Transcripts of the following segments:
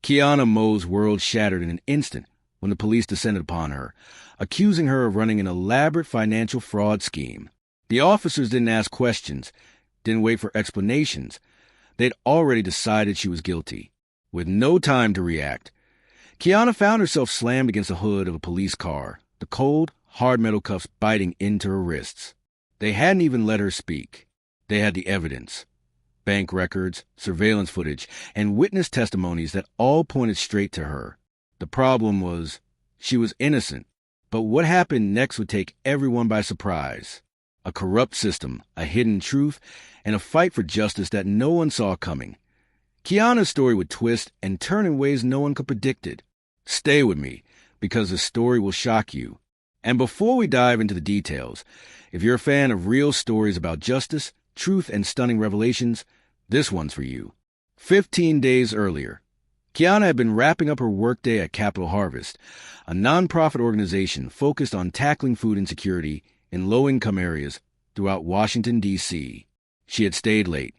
Kiana Moe's world shattered in an instant when the police descended upon her, accusing her of running an elaborate financial fraud scheme. The officers didn't ask questions, didn't wait for explanations. They'd already decided she was guilty. With no time to react, Kiana found herself slammed against the hood of a police car, the cold, hard metal cuffs biting into her wrists. They hadn't even let her speak. They had the evidence. Bank records, surveillance footage, and witness testimonies that all pointed straight to her. The problem was, she was innocent, but what happened next would take everyone by surprise. A corrupt system, a hidden truth, and a fight for justice that no one saw coming. Kiana's story would twist and turn in ways no one could predict it. Stay with me, because the story will shock you. And before we dive into the details, if you're a fan of real stories about justice, truth, and stunning revelations, this one's for you. 15 days earlier, Kiana had been wrapping up her workday at Capital Harvest, a nonprofit organization focused on tackling food insecurity in low-income areas throughout Washington, D.C. She had stayed late,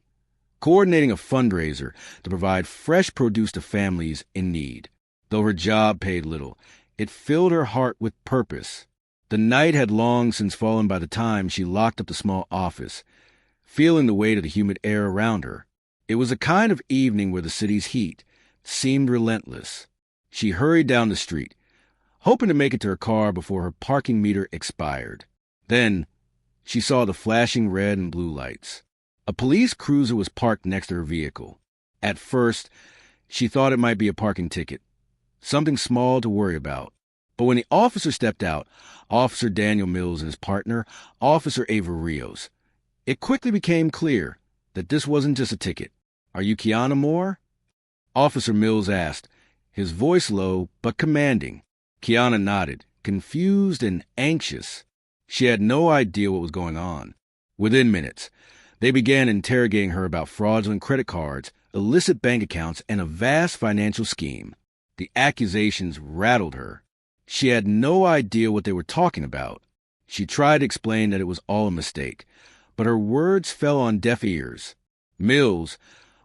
coordinating a fundraiser to provide fresh produce to families in need. Though her job paid little, it filled her heart with purpose. The night had long since fallen by the time she locked up the small office, feeling the weight of the humid air around her. It was a kind of evening where the city's heat seemed relentless. She hurried down the street, hoping to make it to her car before her parking meter expired. Then, she saw the flashing red and blue lights. A police cruiser was parked next to her vehicle. At first, she thought it might be a parking ticket, something small to worry about. But when the officer stepped out, Officer Daniel Mills and his partner, Officer Ava Rios, it quickly became clear that this wasn't just a ticket. "Are you Kiana Moore?" Officer Mills asked, his voice low but commanding. Kiana nodded, confused and anxious. She had no idea what was going on. Within minutes, they began interrogating her about fraudulent credit cards, illicit bank accounts, and a vast financial scheme. The accusations rattled her. She had no idea what they were talking about. She tried to explain that it was all a mistake, but her words fell on deaf ears. Mills,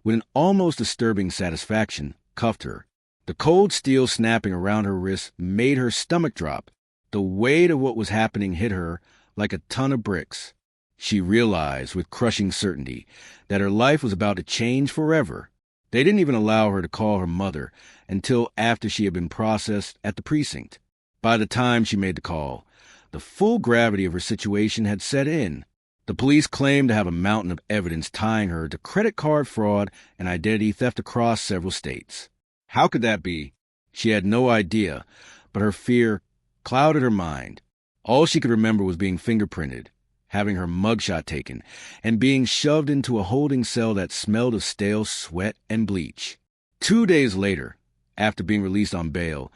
with an almost disturbing satisfaction, cuffed her. The cold steel snapping around her wrists made her stomach drop. The weight of what was happening hit her like a ton of bricks. She realized with crushing certainty that her life was about to change forever. They didn't even allow her to call her mother until after she had been processed at the precinct. By the time she made the call, the full gravity of her situation had set in. The police claimed to have a mountain of evidence tying her to credit card fraud and identity theft across several states. How could that be? She had no idea, but her fear clouded her mind. All she could remember was being fingerprinted, having her mugshot taken, and being shoved into a holding cell that smelled of stale sweat and bleach. 2 days later, after being released on bail,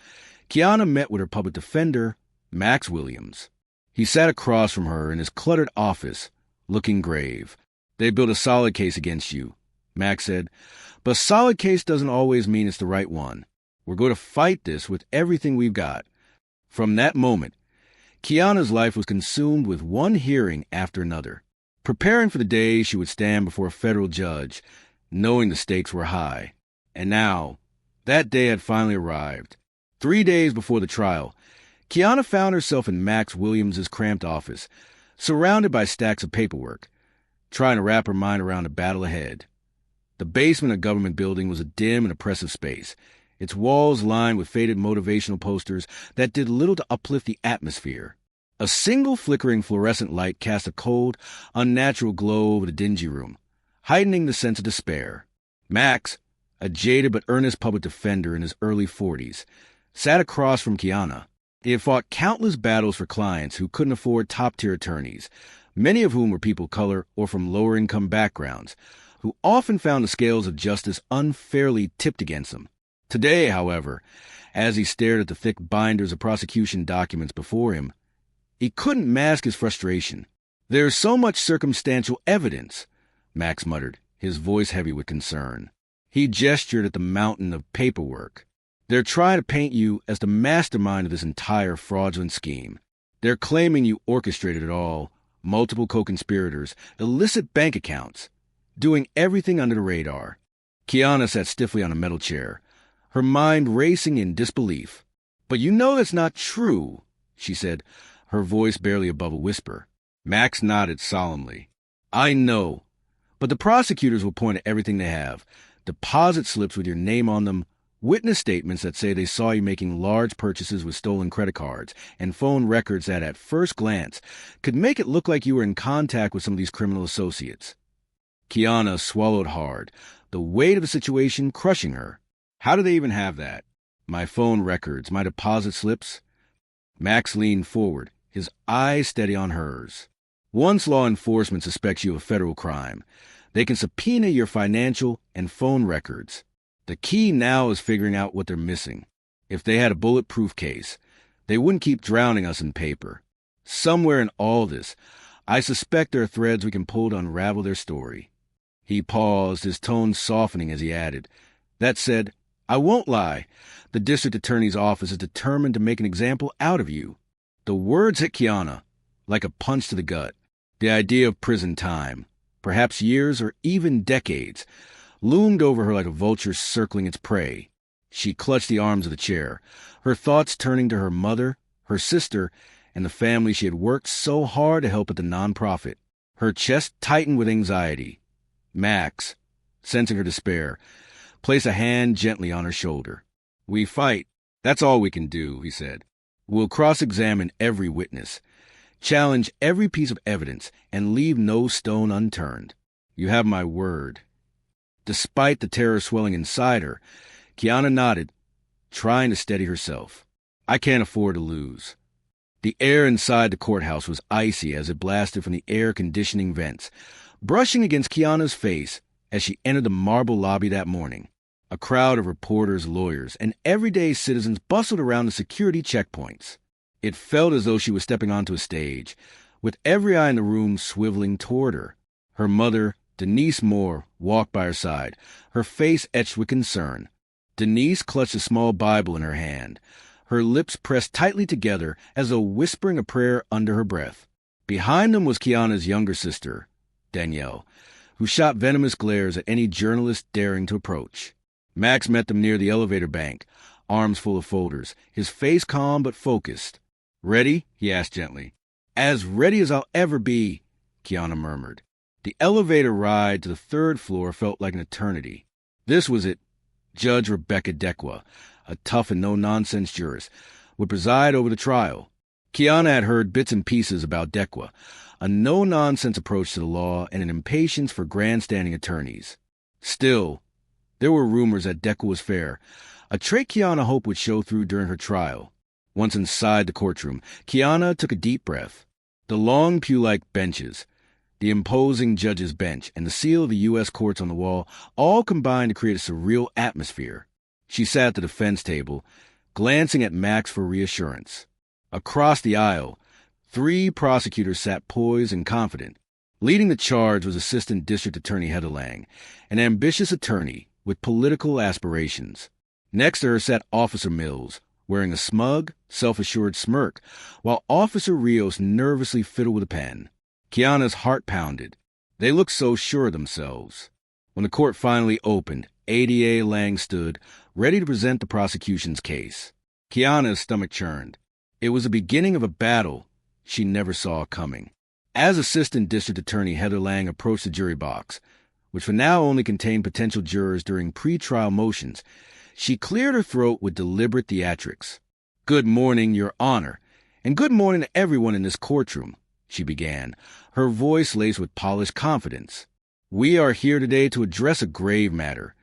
Kiana met with her public defender, Max Williams. He sat across from her in his cluttered office, looking grave. "They built a solid case against you," Max said, "but solid case doesn't always mean it's the right one. We're going to fight this with everything we've got." From that moment, Kiana's life was consumed with one hearing after another, preparing for the day she would stand before a federal judge, knowing the stakes were high. And now, that day had finally arrived. 3 days before the trial, Kiana found herself in Max Williams' cramped office, surrounded by stacks of paperwork, trying to wrap her mind around the battle ahead. The basement of a government building was a dim and oppressive space, its walls lined with faded motivational posters that did little to uplift the atmosphere. A single flickering fluorescent light cast a cold, unnatural glow over the dingy room, heightening the sense of despair. Max, a jaded but earnest public defender in his early 40s, sat across from Kiana. He had fought countless battles for clients who couldn't afford top-tier attorneys, many of whom were people of color or from lower-income backgrounds, who often found the scales of justice unfairly tipped against them. Today, however, as he stared at the thick binders of prosecution documents before him, he couldn't mask his frustration. "There's so much circumstantial evidence," Max muttered, his voice heavy with concern. He gestured at the mountain of paperwork. "They're trying to paint you as the mastermind of this entire fraudulent scheme. They're claiming you orchestrated it all, multiple co-conspirators, illicit bank accounts, doing everything under the radar." Kiana sat stiffly on a metal chair, her mind racing in disbelief. "But you know that's not true," she said, her voice barely above a whisper. Max nodded solemnly. "I know. But the prosecutors will point at everything they have. Deposit slips with your name on them, witness statements that say they saw you making large purchases with stolen credit cards, and phone records that, at first glance, could make it look like you were in contact with some of these criminal associates." Kiana swallowed hard, the weight of the situation crushing her. "How do they even have that?" "My phone records, my deposit slips." Max leaned forward, his eyes steady on hers. "Once law enforcement suspects you of a federal crime, they can subpoena your financial and phone records. The key now is figuring out what they're missing. If they had a bulletproof case, they wouldn't keep drowning us in paper. Somewhere in all this, I suspect there are threads we can pull to unravel their story." He paused, his tone softening as he added, "That said, I won't lie. The district attorney's office is determined to make an example out of you." The words hit Kiana like a punch to the gut. The idea of prison time, perhaps years or even decades, loomed over her like a vulture circling its prey. She clutched the arms of the chair, her thoughts turning to her mother, her sister, and the family she had worked so hard to help at the nonprofit. Her chest tightened with anxiety. Max, sensing her despair, placed a hand gently on her shoulder. "We fight. That's all we can do," he said. "We'll cross-examine every witness, challenge every piece of evidence, and leave no stone unturned. You have my word." Despite the terror swelling inside her, Kiana nodded, trying to steady herself. "I can't afford to lose." The air inside the courthouse was icy as it blasted from the air conditioning vents, brushing against Kiana's face as she entered the marble lobby that morning. A crowd of reporters, lawyers, and everyday citizens bustled around the security checkpoints. It felt as though she was stepping onto a stage, with every eye in the room swiveling toward her. Her mother, Denise Moore, walked by her side, her face etched with concern. Denise clutched a small Bible in her hand, her lips pressed tightly together as though whispering a prayer under her breath. Behind them was Kiana's younger sister, Danielle, who shot venomous glares at any journalist daring to approach. Max met them near the elevator bank, arms full of folders, his face calm but focused. "Ready?" he asked gently. "As ready as I'll ever be," Kiana murmured. The elevator ride to the third floor felt like an eternity. This was it. Judge Rebecca Dekwa, a tough and no-nonsense jurist, would preside over the trial. Kiana had heard bits and pieces about Dekwa, a no-nonsense approach to the law and an impatience for grandstanding attorneys. Still, there were rumors that Dekwa was fair, a trait Kiana hoped would show through during her trial. Once inside the courtroom, Kiana took a deep breath. The long pew-like benches, the imposing judge's bench, and the seal of the U.S. courts on the wall all combined to create a surreal atmosphere. She sat at the defense table, glancing at Max for reassurance. Across the aisle, 3 prosecutors sat poised and confident. Leading the charge was Assistant District Attorney Heather Lang, an ambitious attorney with political aspirations. Next to her sat Officer Mills, wearing a smug, self-assured smirk, while Officer Rios nervously fiddled with a pen. Kiana's heart pounded. They looked so sure of themselves. When the court finally opened, ADA Lang stood, ready to present the prosecution's case. Kiana's stomach churned. It was the beginning of a battle she never saw coming. As Assistant District Attorney Heather Lang approached the jury box, which for now only contained potential jurors during pre-trial motions, she cleared her throat with deliberate theatrics. "Good morning, Your Honor, and good morning to everyone in this courtroom," she began, her voice laced with polished confidence. "We are here today to address a grave matter: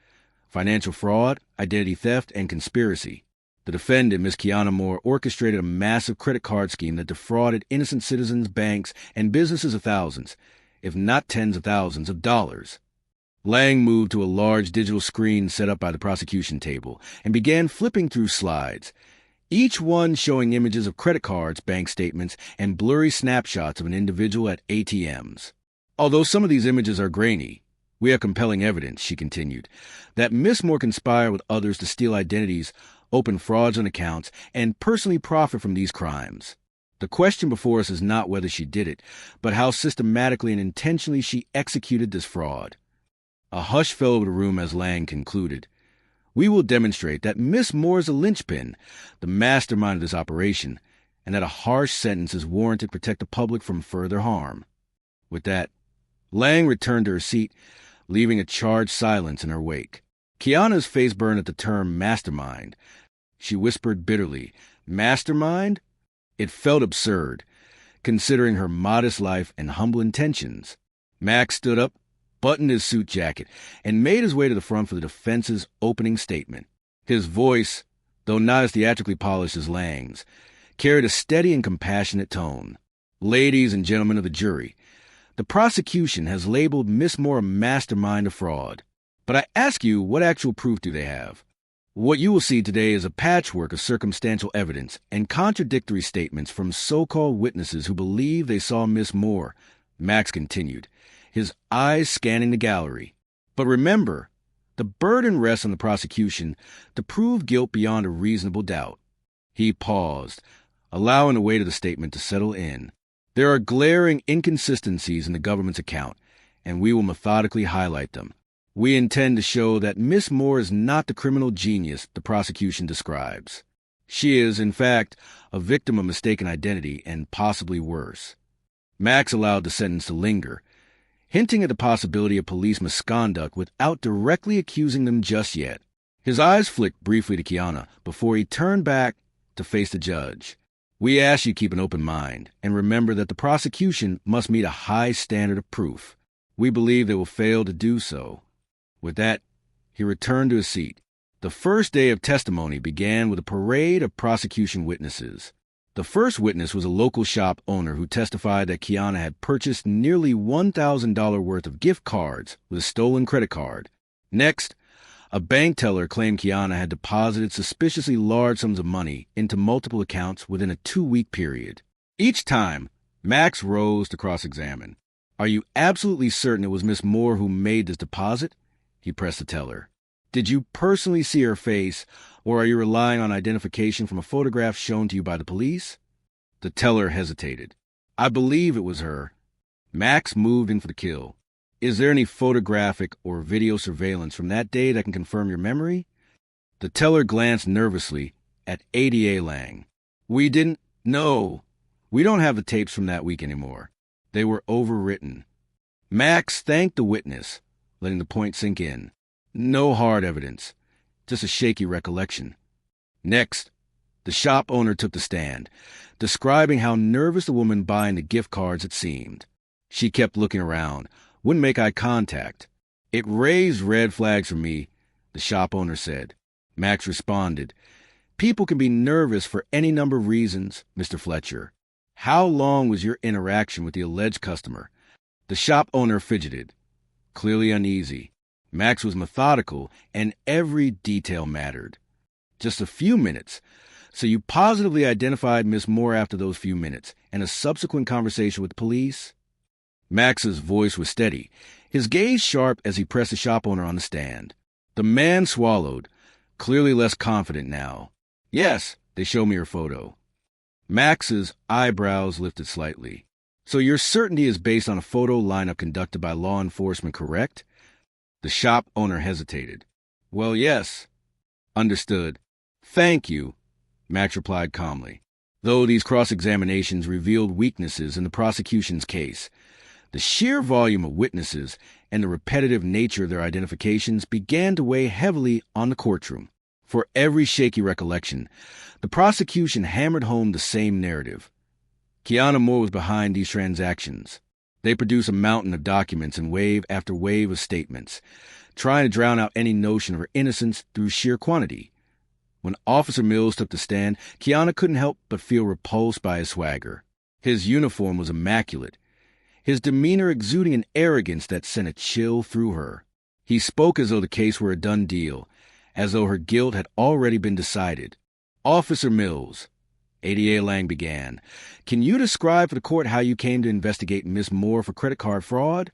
financial fraud, identity theft, and conspiracy. The defendant, Ms. Kiana Moore, orchestrated a massive credit card scheme that defrauded innocent citizens, banks, and businesses of thousands, if not tens of thousands, of dollars." Lang moved to a large digital screen set up by the prosecution table and began flipping through slides, each one showing images of credit cards, bank statements, and blurry snapshots of an individual at ATMs. "Although some of these images are grainy, we have compelling evidence," she continued, "that Miss Moore conspired with others to steal identities, open fraudulent accounts, and personally profit from these crimes. The question before us is not whether she did it, but how systematically and intentionally she executed this fraud." A hush fell over the room as Lang concluded. We will demonstrate that Miss Moore is a linchpin, the mastermind of this operation, and that a harsh sentence is warranted to protect the public from further harm." With that, Lang returned to her seat, leaving a charged silence in her wake. Kiana's face burned at the term mastermind. She whispered bitterly, "Mastermind?" It felt absurd, considering her modest life and humble intentions. Max stood up, buttoned his suit jacket, and made his way to the front for the defense's opening statement. His voice, though not as theatrically polished as Lang's, carried a steady and compassionate tone. "Ladies and gentlemen of the jury, the prosecution has labeled Miss Moore a mastermind of fraud. But I ask you, what actual proof do they have? What you will see today is a patchwork of circumstantial evidence and contradictory statements from so-called witnesses who believe they saw Miss Moore," Max continued, his eyes scanning the gallery. "But remember, the burden rests on the prosecution to prove guilt beyond a reasonable doubt." He paused, allowing the weight of the statement to settle in. "There are glaring inconsistencies in the government's account, and we will methodically highlight them. We intend to show that Miss Moore is not the criminal genius the prosecution describes. She is, in fact, a victim of mistaken identity and possibly worse." Max allowed the sentence to linger, hinting at the possibility of police misconduct without directly accusing them just yet. His eyes flicked briefly to Kiana before he turned back to face the judge. "We ask you to keep an open mind and remember that the prosecution must meet a high standard of proof. We believe they will fail to do so." With that, he returned to his seat. The first day of testimony began with a parade of prosecution witnesses. The first witness was a local shop owner who testified that Kiana had purchased nearly $1,000 worth of gift cards with a stolen credit card. Next, a bank teller claimed Kiana had deposited suspiciously large sums of money into multiple accounts within a 2-week period. Each time, Max rose to cross-examine. "Are you absolutely certain it was Miss Moore who made this deposit?" he pressed the teller. "Did you personally see her face, or are you relying on identification from a photograph shown to you by the police?" The teller hesitated. "I believe it was her." Max moved in for the kill. "Is there any photographic or video surveillance from that day that can confirm your memory?" The teller glanced nervously at ADA Lang. No, we don't have the tapes from that week anymore. They were overwritten." Max thanked the witness, letting the point sink in. "No hard evidence, just a shaky recollection." Next, the shop owner took the stand, describing how nervous the woman buying the gift cards had seemed. She kept looking around, wouldn't make eye contact. "It raised red flags for me," the shop owner said. Max responded, "People can be nervous for any number of reasons, Mr. Fletcher. How long was your interaction with the alleged customer?" The shop owner fidgeted, clearly uneasy. Max was methodical, and every detail mattered. "Just a few minutes. So you positively identified Miss Moore after those few minutes, and a subsequent conversation with the police?" Max's voice was steady, his gaze sharp as he pressed the shop owner on the stand. The man swallowed, clearly less confident now. "Yes, they showed me her photo." Max's eyebrows lifted slightly. "So your certainty is based on a photo lineup conducted by law enforcement, correct?" The shop owner hesitated. "Well, yes." "Understood. Thank you," Max replied calmly. Though these cross-examinations revealed weaknesses in the prosecution's case, the sheer volume of witnesses and the repetitive nature of their identifications began to weigh heavily on the courtroom. For every shaky recollection, the prosecution hammered home the same narrative. Kiana Moore was behind these transactions. They produced a mountain of documents and wave after wave of statements, trying to drown out any notion of her innocence through sheer quantity. When Officer Mills took the stand, Kiana couldn't help but feel repulsed by his swagger. His uniform was immaculate, his demeanor exuding an arrogance that sent a chill through her. He spoke as though the case were a done deal, as though her guilt had already been decided. "Officer Mills," ADA Lang began, "can you describe for the court how you came to investigate Miss Moore for credit card fraud?"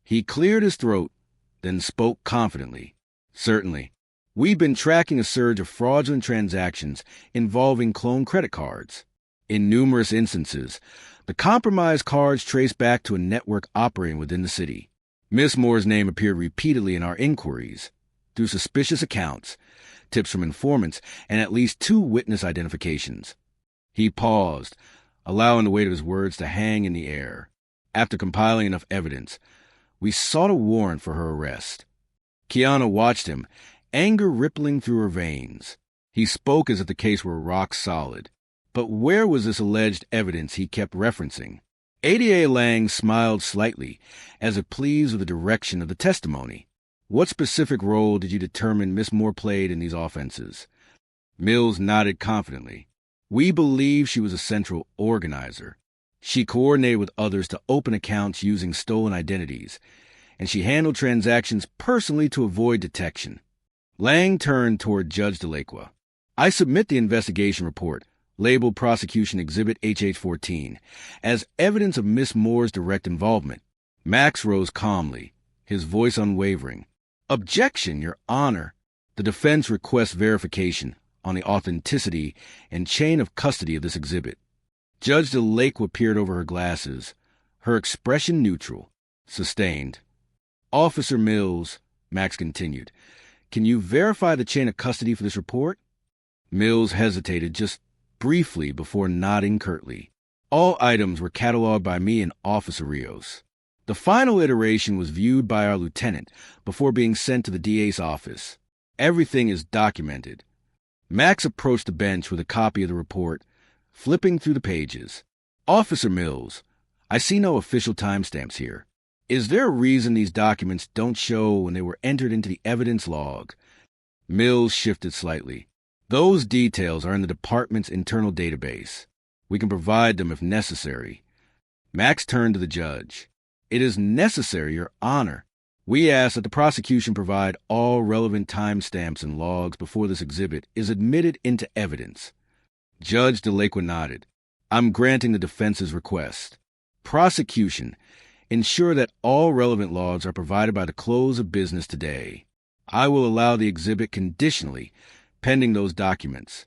He cleared his throat, then spoke confidently. "Certainly. We've been tracking a surge of fraudulent transactions involving cloned credit cards. In numerous instances, the compromised cards traced back to a network operating within the city. Miss Moore's name appeared repeatedly in our inquiries. through suspicious accounts, tips from informants, and at least 2 witness identifications. He paused, allowing the weight of his words to hang in the air. After compiling enough evidence, we sought a warrant for her arrest. Kiana watched him, anger rippling through her veins. He spoke as if the case were rock solid. But where was this alleged evidence he kept referencing? ADA Lang smiled slightly, as if pleased with the direction of the testimony. What specific role did you determine Miss Moore played in these offenses? Mills nodded confidently. We believe she was a central organizer. She coordinated with others to open accounts using stolen identities, and she handled transactions personally to avoid detection. Lang turned toward Judge Delacqua. I submit the investigation report, labeled Prosecution Exhibit HH14, as evidence of Miss Moore's direct involvement. Max rose calmly, his voice unwavering. Objection, Your Honor. The defense requests verification on the authenticity and chain of custody of this exhibit. Judge Delacqua peered over her glasses, her expression neutral. Sustained. Officer Mills, Max continued, can you verify the chain of custody for this report? Mills hesitated just briefly before nodding curtly. All items were cataloged by me and Officer Rios. The final iteration was viewed by our lieutenant before being sent to the DA's office. Everything is documented. Max approached the bench with a copy of the report, flipping through the pages. Officer Mills, I see no official timestamps here. Is there a reason these documents don't show when they were entered into the evidence log? Mills shifted slightly. Those details are in the department's internal database. We can provide them if necessary. Max turned to the judge. It is necessary, Your Honor. We ask that the prosecution provide all relevant timestamps and logs before this exhibit is admitted into evidence. Judge Delacqua nodded. I'm granting the defense's request. Prosecution, ensure that all relevant logs are provided by the close of business today. I will allow the exhibit conditionally, pending those documents.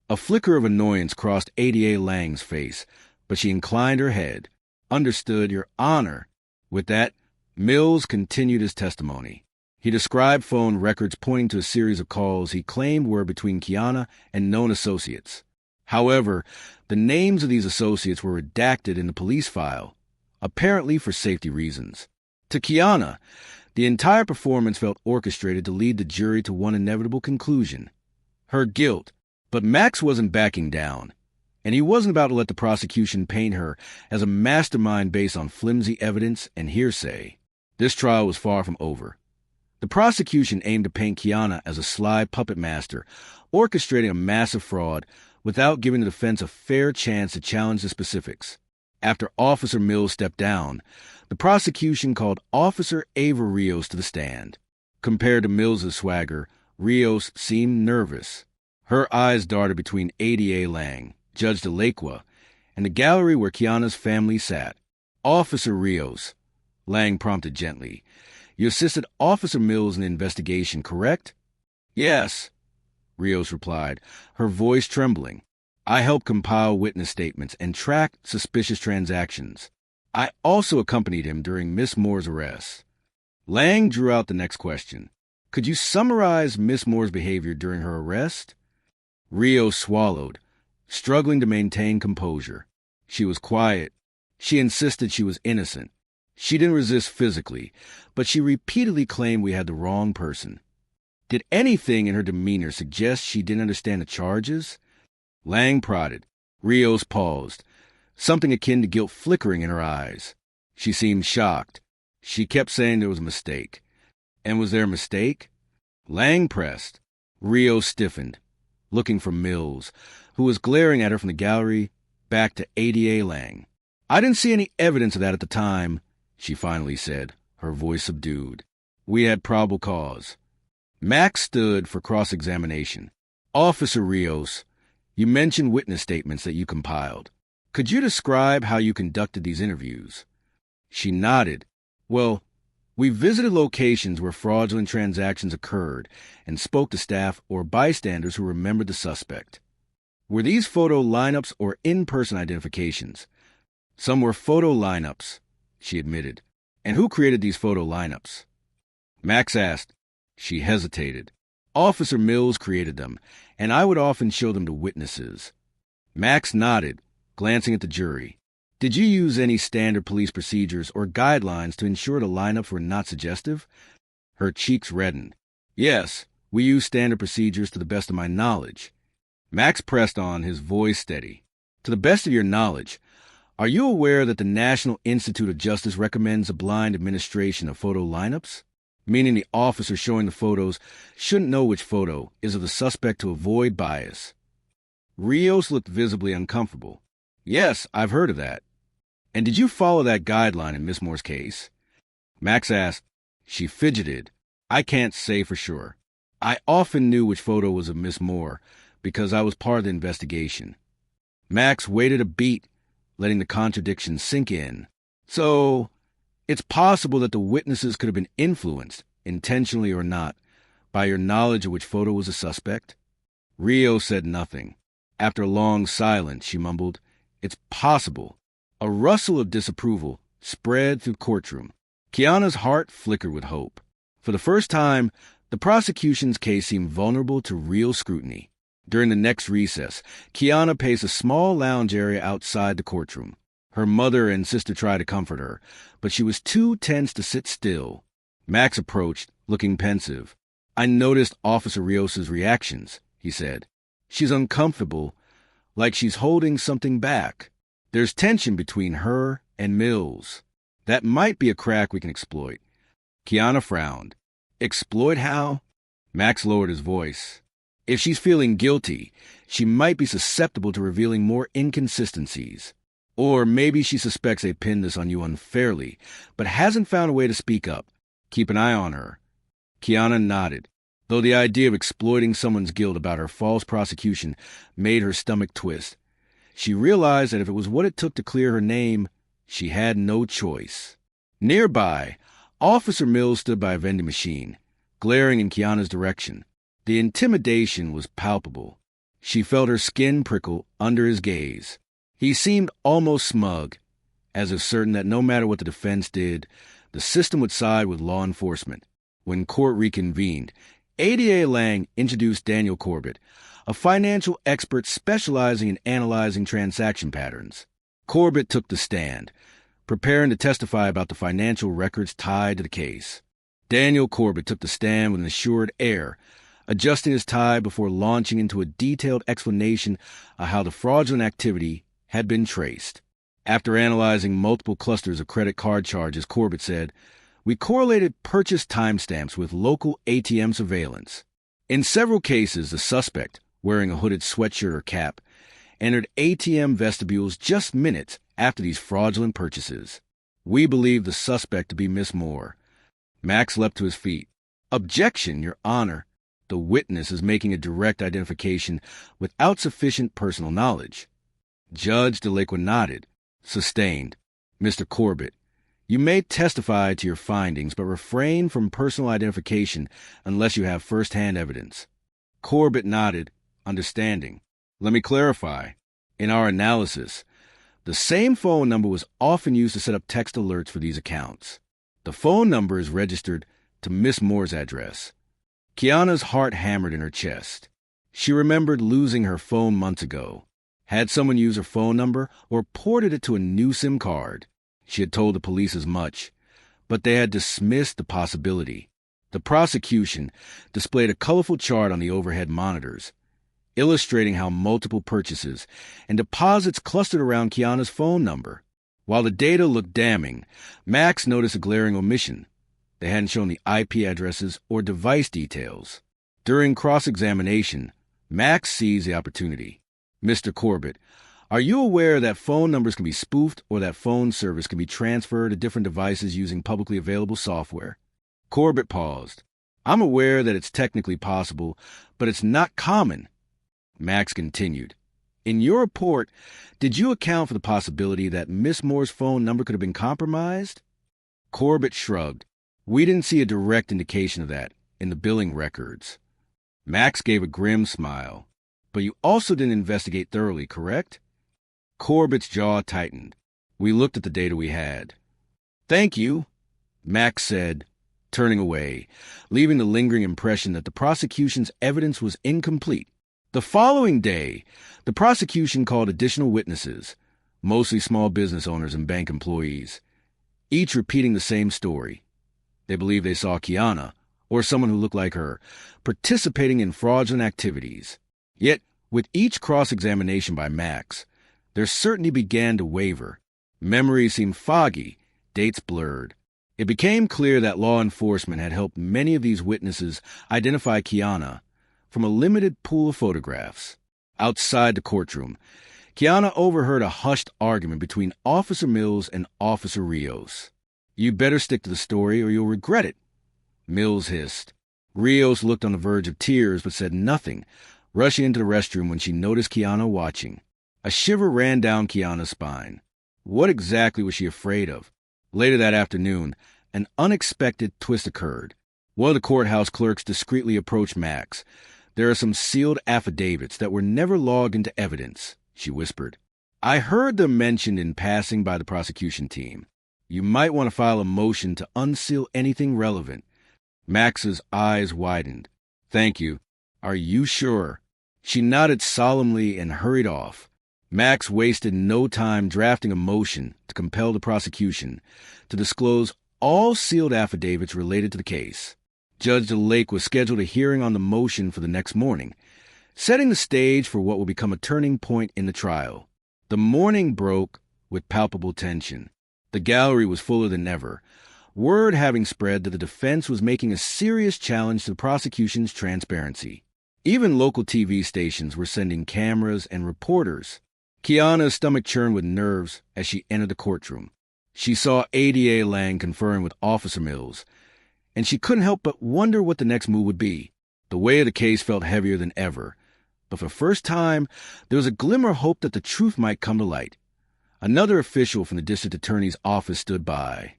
A flicker of annoyance crossed ADA Lang's face, but she inclined her head. Understood, Your Honor. With that, Mills continued his testimony. He described phone records pointing to a series of calls he claimed were between Kiana and known associates. However, the names of these associates were redacted in the police file, apparently for safety reasons. To Kiana, the entire performance felt orchestrated to lead the jury to one inevitable conclusion: her guilt. But Max wasn't backing down, and he wasn't about to let the prosecution paint her as a mastermind based on flimsy evidence and hearsay. This trial was far from over. The prosecution aimed to paint Kiana as a sly puppet master, orchestrating a massive fraud without giving the defense a fair chance to challenge the specifics. After Officer Mills stepped down, the prosecution called Officer Ava Rios to the stand. Compared to Mills's swagger, Rios seemed nervous. Her eyes darted between ADA Lang, Judge Delacqua, and the gallery where Kiana's family sat. Officer Rios, Lang prompted gently. You assisted Officer Mills in the investigation, correct? Yes, Rios replied, her voice trembling. I helped compile witness statements and track suspicious transactions. I also accompanied him during Miss Moore's arrest. Lang drew out the next question. Could you summarize Miss Moore's behavior during her arrest? Rios swallowed, struggling to maintain composure. She was quiet. She insisted she was innocent. She didn't resist physically, but she repeatedly claimed we had the wrong person. Did anything in her demeanor suggest she didn't understand the charges? Lang prodded. Rios paused, something akin to guilt flickering in her eyes. She seemed shocked. She kept saying there was a mistake. And was there a mistake? Lang pressed. Rios stiffened, looking from Mills, who was glaring at her from the gallery, back to ADA Lang. I didn't see any evidence of that at the time, she finally said, her voice subdued. We had probable cause. Max stood for cross-examination. Officer Rios, you mentioned witness statements that you compiled. Could you describe how you conducted these interviews? She nodded. Well, we visited locations where fraudulent transactions occurred and spoke to staff or bystanders who remembered the suspect. Were these photo lineups or in-person identifications? Some were photo lineups, she admitted. And who created these photo lineups? Max asked. She hesitated. Officer Mills created them, and I would often show them to witnesses. Max nodded, glancing at the jury. Did you use any standard police procedures or guidelines to ensure the lineups were not suggestive? Her cheeks reddened. Yes, we use standard procedures to the best of my knowledge. Max pressed on, his voice steady. To the best of your knowledge, are you aware that the National Institute of Justice recommends a blind administration of photo lineups? Meaning the officer showing the photos shouldn't know which photo is of the suspect to avoid bias. Rios looked visibly uncomfortable. Yes, I've heard of that. And did you follow that guideline in Miss Moore's case? Max asked. She fidgeted. I can't say for sure. I often knew which photo was of Miss Moore because I was part of the investigation. Max waited a beat, letting the contradiction sink in. So, it's possible that the witnesses could have been influenced, intentionally or not, by your knowledge of which photo was a suspect? Rio said nothing. After a long silence, she mumbled, It's possible. A rustle of disapproval spread through the courtroom. Kiana's heart flickered with hope. For the first time, the prosecution's case seemed vulnerable to real scrutiny. During the next recess, Kiana paced a small lounge area outside the courtroom. Her mother and sister tried to comfort her, but she was too tense to sit still. Max approached, looking pensive. I noticed Officer Rios' reactions, he said. She's uncomfortable, like she's holding something back. There's tension between her and Mills. That might be a crack we can exploit. Kiana frowned. Exploit how? Max lowered his voice. If she's feeling guilty, she might be susceptible to revealing more inconsistencies. Or maybe she suspects they pinned this on you unfairly, but hasn't found a way to speak up. Keep an eye on her. Kiana nodded, though the idea of exploiting someone's guilt about her false prosecution made her stomach twist. She realized that if it was what it took to clear her name, she had no choice. Nearby, Officer Mills stood by a vending machine, glaring in Kiana's direction. The intimidation was palpable. She felt her skin prickle under his gaze. He seemed almost smug, as if certain that no matter what the defense did, the system would side with law enforcement. When court reconvened, ADA Lang introduced Daniel Corbett, a financial expert specializing in analyzing transaction patterns. Corbett took the stand, preparing to testify about the financial records tied to the case. Daniel Corbett took the stand with an assured air, adjusting his tie before launching into a detailed explanation of how the fraudulent activity had been traced. After analyzing multiple clusters of credit card charges, Corbett said, We correlated purchase timestamps with local ATM surveillance. In several cases, the suspect, wearing a hooded sweatshirt or cap, entered ATM vestibules just minutes after these fraudulent purchases. We believe the suspect to be Miss Moore. Max leapt to his feet. Objection, Your Honor. The witness is making a direct identification without sufficient personal knowledge. Judge DeLacqua nodded. Sustained. Mr. Corbett, you may testify to your findings, but refrain from personal identification unless you have first-hand evidence. Corbett nodded, understanding. Let me clarify. In our analysis, the same phone number was often used to set up text alerts for these accounts. The phone number is registered to Miss Moore's address. Kiana's heart hammered in her chest. She remembered losing her phone months ago. Had someone used her phone number or ported it to a new SIM card? She had told the police as much, but they had dismissed the possibility. The prosecution displayed a colorful chart on the overhead monitors, illustrating how multiple purchases and deposits clustered around Kiana's phone number. While the data looked damning, Max noticed a glaring omission. They hadn't shown the IP addresses or device details. During cross-examination, Max seized the opportunity. Mr. Corbett, are you aware that phone numbers can be spoofed or that phone service can be transferred to different devices using publicly available software? Corbett paused. I'm aware that it's technically possible, but it's not common. Max continued. In your report, did you account for the possibility that Miss Moore's phone number could have been compromised? Corbett shrugged. We didn't see a direct indication of that in the billing records. Max gave a grim smile. But you also didn't investigate thoroughly, correct? Corbett's jaw tightened. We looked at the data we had. Thank you, Max said, turning away, leaving the lingering impression that the prosecution's evidence was incomplete. The following day, the prosecution called additional witnesses, mostly small business owners and bank employees, each repeating the same story. They believe they saw Kiana, or someone who looked like her, participating in fraudulent activities. Yet, with each cross-examination by Max, their certainty began to waver. Memories seemed foggy, dates blurred. It became clear that law enforcement had helped many of these witnesses identify Kiana from a limited pool of photographs. Outside the courtroom, Kiana overheard a hushed argument between Officer Mills and Officer Rios. "You better stick to the story or you'll regret it," Mills hissed. Rios looked on the verge of tears but said nothing, rushing into the restroom when she noticed Kiana watching. A shiver ran down Kiana's spine. What exactly was she afraid of? Later that afternoon, an unexpected twist occurred. One of the courthouse clerks discreetly approached Max. "There are some sealed affidavits that were never logged into evidence," she whispered. "I heard them mentioned in passing by the prosecution team. You might want to file a motion to unseal anything relevant." Max's eyes widened. "Thank you. Are you sure?" She nodded solemnly and hurried off. Max wasted no time drafting a motion to compel the prosecution to disclose all sealed affidavits related to the case. Judge DeLake was scheduled a hearing on the motion for the next morning, setting the stage for what would become a turning point in the trial. The morning broke with palpable tension. The gallery was fuller than ever, word having spread that the defense was making a serious challenge to the prosecution's transparency. Even local TV stations were sending cameras and reporters. Kiana's stomach churned with nerves as she entered the courtroom. She saw ADA Lang conferring with Officer Mills, and she couldn't help but wonder what the next move would be. The weight of the case felt heavier than ever, but for the first time, there was a glimmer of hope that the truth might come to light. Another official from the district attorney's office stood by,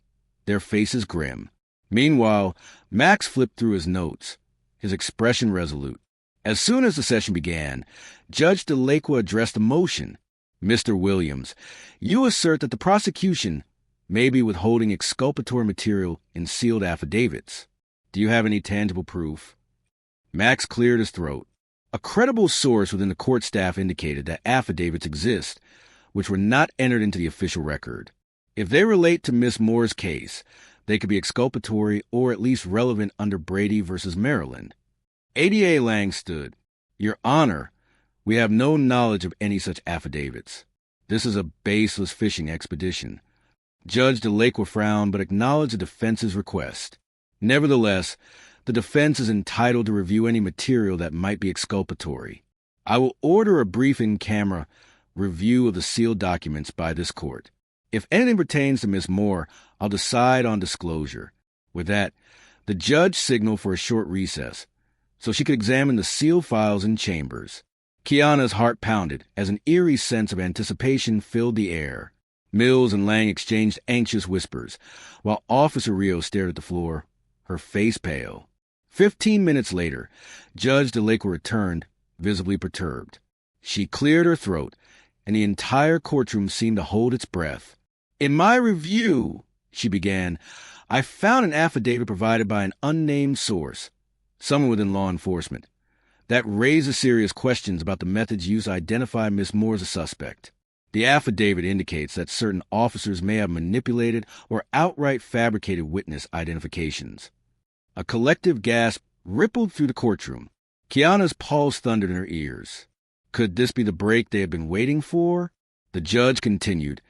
their faces grim. Meanwhile, Max flipped through his notes, his expression resolute. As soon as the session began, Judge DeLake addressed the motion. "Mr. Williams, you assert that the prosecution may be withholding exculpatory material in sealed affidavits. Do you have any tangible proof?" Max cleared his throat. A credible source within the court staff indicated that affidavits exist, which were not entered into the official record. If they relate to Miss Moore's case, they could be exculpatory or at least relevant under Brady versus Maryland. ADA Lang stood. "Your Honor, we have no knowledge of any such affidavits. This is a baseless fishing expedition." Judge DeLake frowned but acknowledged the defense's request. "Nevertheless, the defense is entitled to review any material that might be exculpatory. I will order a brief in-camera review of the sealed documents by this court. If anything pertains to Miss Moore, I'll decide on disclosure." With that, the judge signaled for a short recess, so she could examine the sealed files in chambers. Kiana's heart pounded as an eerie sense of anticipation filled the air. Mills and Lang exchanged anxious whispers, while Officer Rio stared at the floor, her face pale. 15 minutes later, Judge DeLake returned, visibly perturbed. She cleared her throat, and the entire courtroom seemed to hold its breath. "In my review," she began, "I found an affidavit provided by an unnamed source, someone within law enforcement, that raises serious questions about the methods used to identify Miss Moore as a suspect. The affidavit indicates that certain officers may have manipulated or outright fabricated witness identifications." A collective gasp rippled through the courtroom. Kiana's pulse thundered in her ears. Could this be the break they had been waiting for? The judge continued,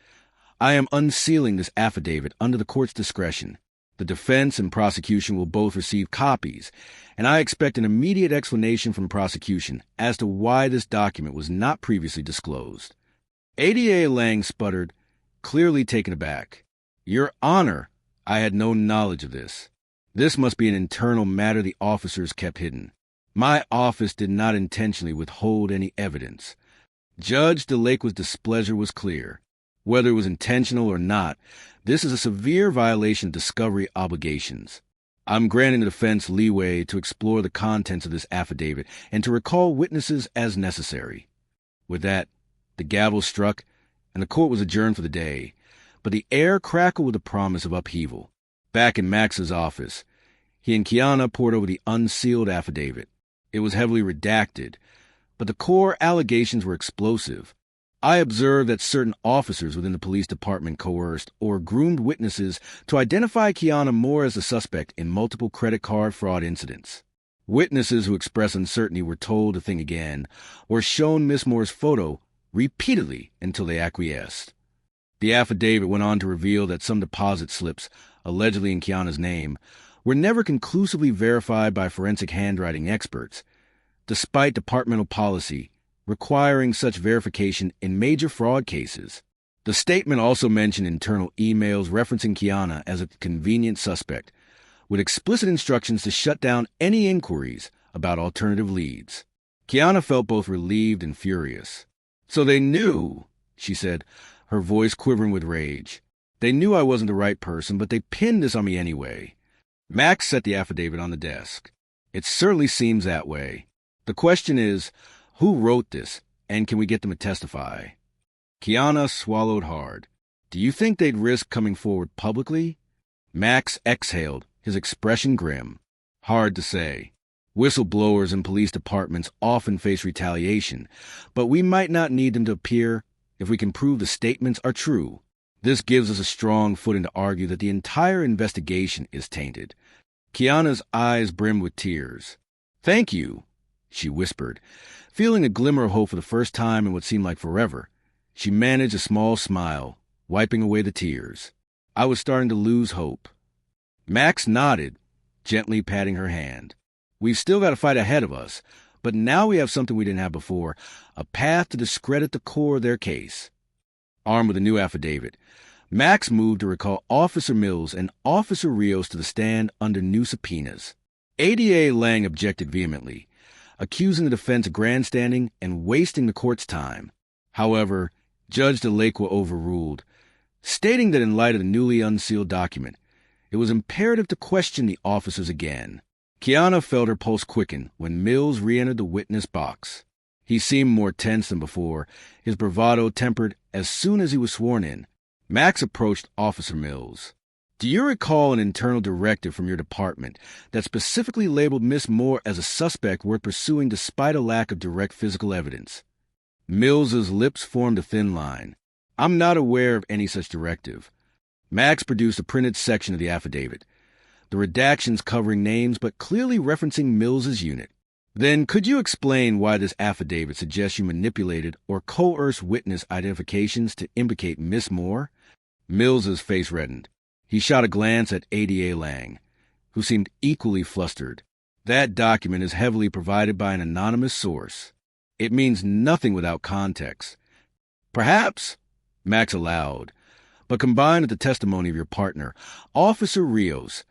"I am unsealing this affidavit under the court's discretion. The defense and prosecution will both receive copies, and I expect an immediate explanation from the prosecution as to why this document was not previously disclosed." ADA Lang sputtered, clearly taken aback. "Your Honor, I had no knowledge of this. This must be an internal matter the officers kept hidden. My office did not intentionally withhold any evidence." Judge DeLake's displeasure was clear. Whether it was intentional or not, this is a severe violation of discovery obligations. "I'm granting the defense leeway to explore the contents of this affidavit and to recall witnesses as necessary." With that, the gavel struck, and the court was adjourned for the day, but the air crackled with the promise of upheaval. Back in Max's office, He and Kiana pored over the unsealed affidavit. It was heavily redacted, but the core allegations were explosive. I observed that certain officers within the police department coerced or groomed witnesses to identify Kiana Moore as a suspect in multiple credit card fraud incidents. Witnesses who expressed uncertainty were told to think again or shown Miss Moore's photo repeatedly until they acquiesced. The affidavit went on to reveal that some deposit slips, allegedly in Kiana's name, were never conclusively verified by forensic handwriting experts, despite departmental policy requiring such verification in major fraud cases. The statement also mentioned internal emails referencing Kiana as a convenient suspect, with explicit instructions to shut down any inquiries about alternative leads. Kiana felt both relieved and furious. "So they knew," she said, her voice quivering with rage. "They knew I wasn't the right person, but they pinned this on me anyway." Max set the affidavit on the desk. "It certainly seems that way. The question is, who wrote this, and can we get them to testify?" Kiana swallowed hard. "Do you think they'd risk coming forward publicly?" Max exhaled, his expression grim. "Hard to say. Whistleblowers in police departments often face retaliation, but we might not need them to appear if we can prove the statements are true. This gives us a strong footing to argue that the entire investigation is tainted." Kiana's eyes brimmed with tears. "Thank you," she whispered, feeling a glimmer of hope for the first time in what seemed like forever. She managed a small smile, wiping away the tears. "I was starting to lose hope." Max nodded, gently patting her hand. "We've still got a fight ahead of us, but now we have something we didn't have before, a path to discredit the core of their case." Armed with a new affidavit, Max moved to recall Officer Mills and Officer Rios to the stand under new subpoenas. ADA Lang objected vehemently, accusing the defense of grandstanding and wasting the court's time. However, Judge Delacqua overruled, stating that in light of the newly unsealed document, it was imperative to question the officers again. Kiana felt her pulse quicken when Mills re-entered the witness box. He seemed more tense than before, his bravado tempered as soon as he was sworn in. Max approached Officer Mills. "Do you recall an internal directive from your department that specifically labeled Miss Moore as a suspect worth pursuing despite a lack of direct physical evidence?" Mills's lips formed a thin line. "I'm not aware of any such directive." Max produced a printed section of the affidavit, the redactions covering names but clearly referencing Mills's unit. "Then could you explain why this affidavit suggests you manipulated or coerced witness identifications to implicate Miss Moore?" Mills's face reddened. He shot a glance at ADA Lang, who seemed equally flustered. "That document is heavily provided by an anonymous source. It means nothing without context." "Perhaps," Max allowed, "but combined with the testimony of your partner, Officer Rios,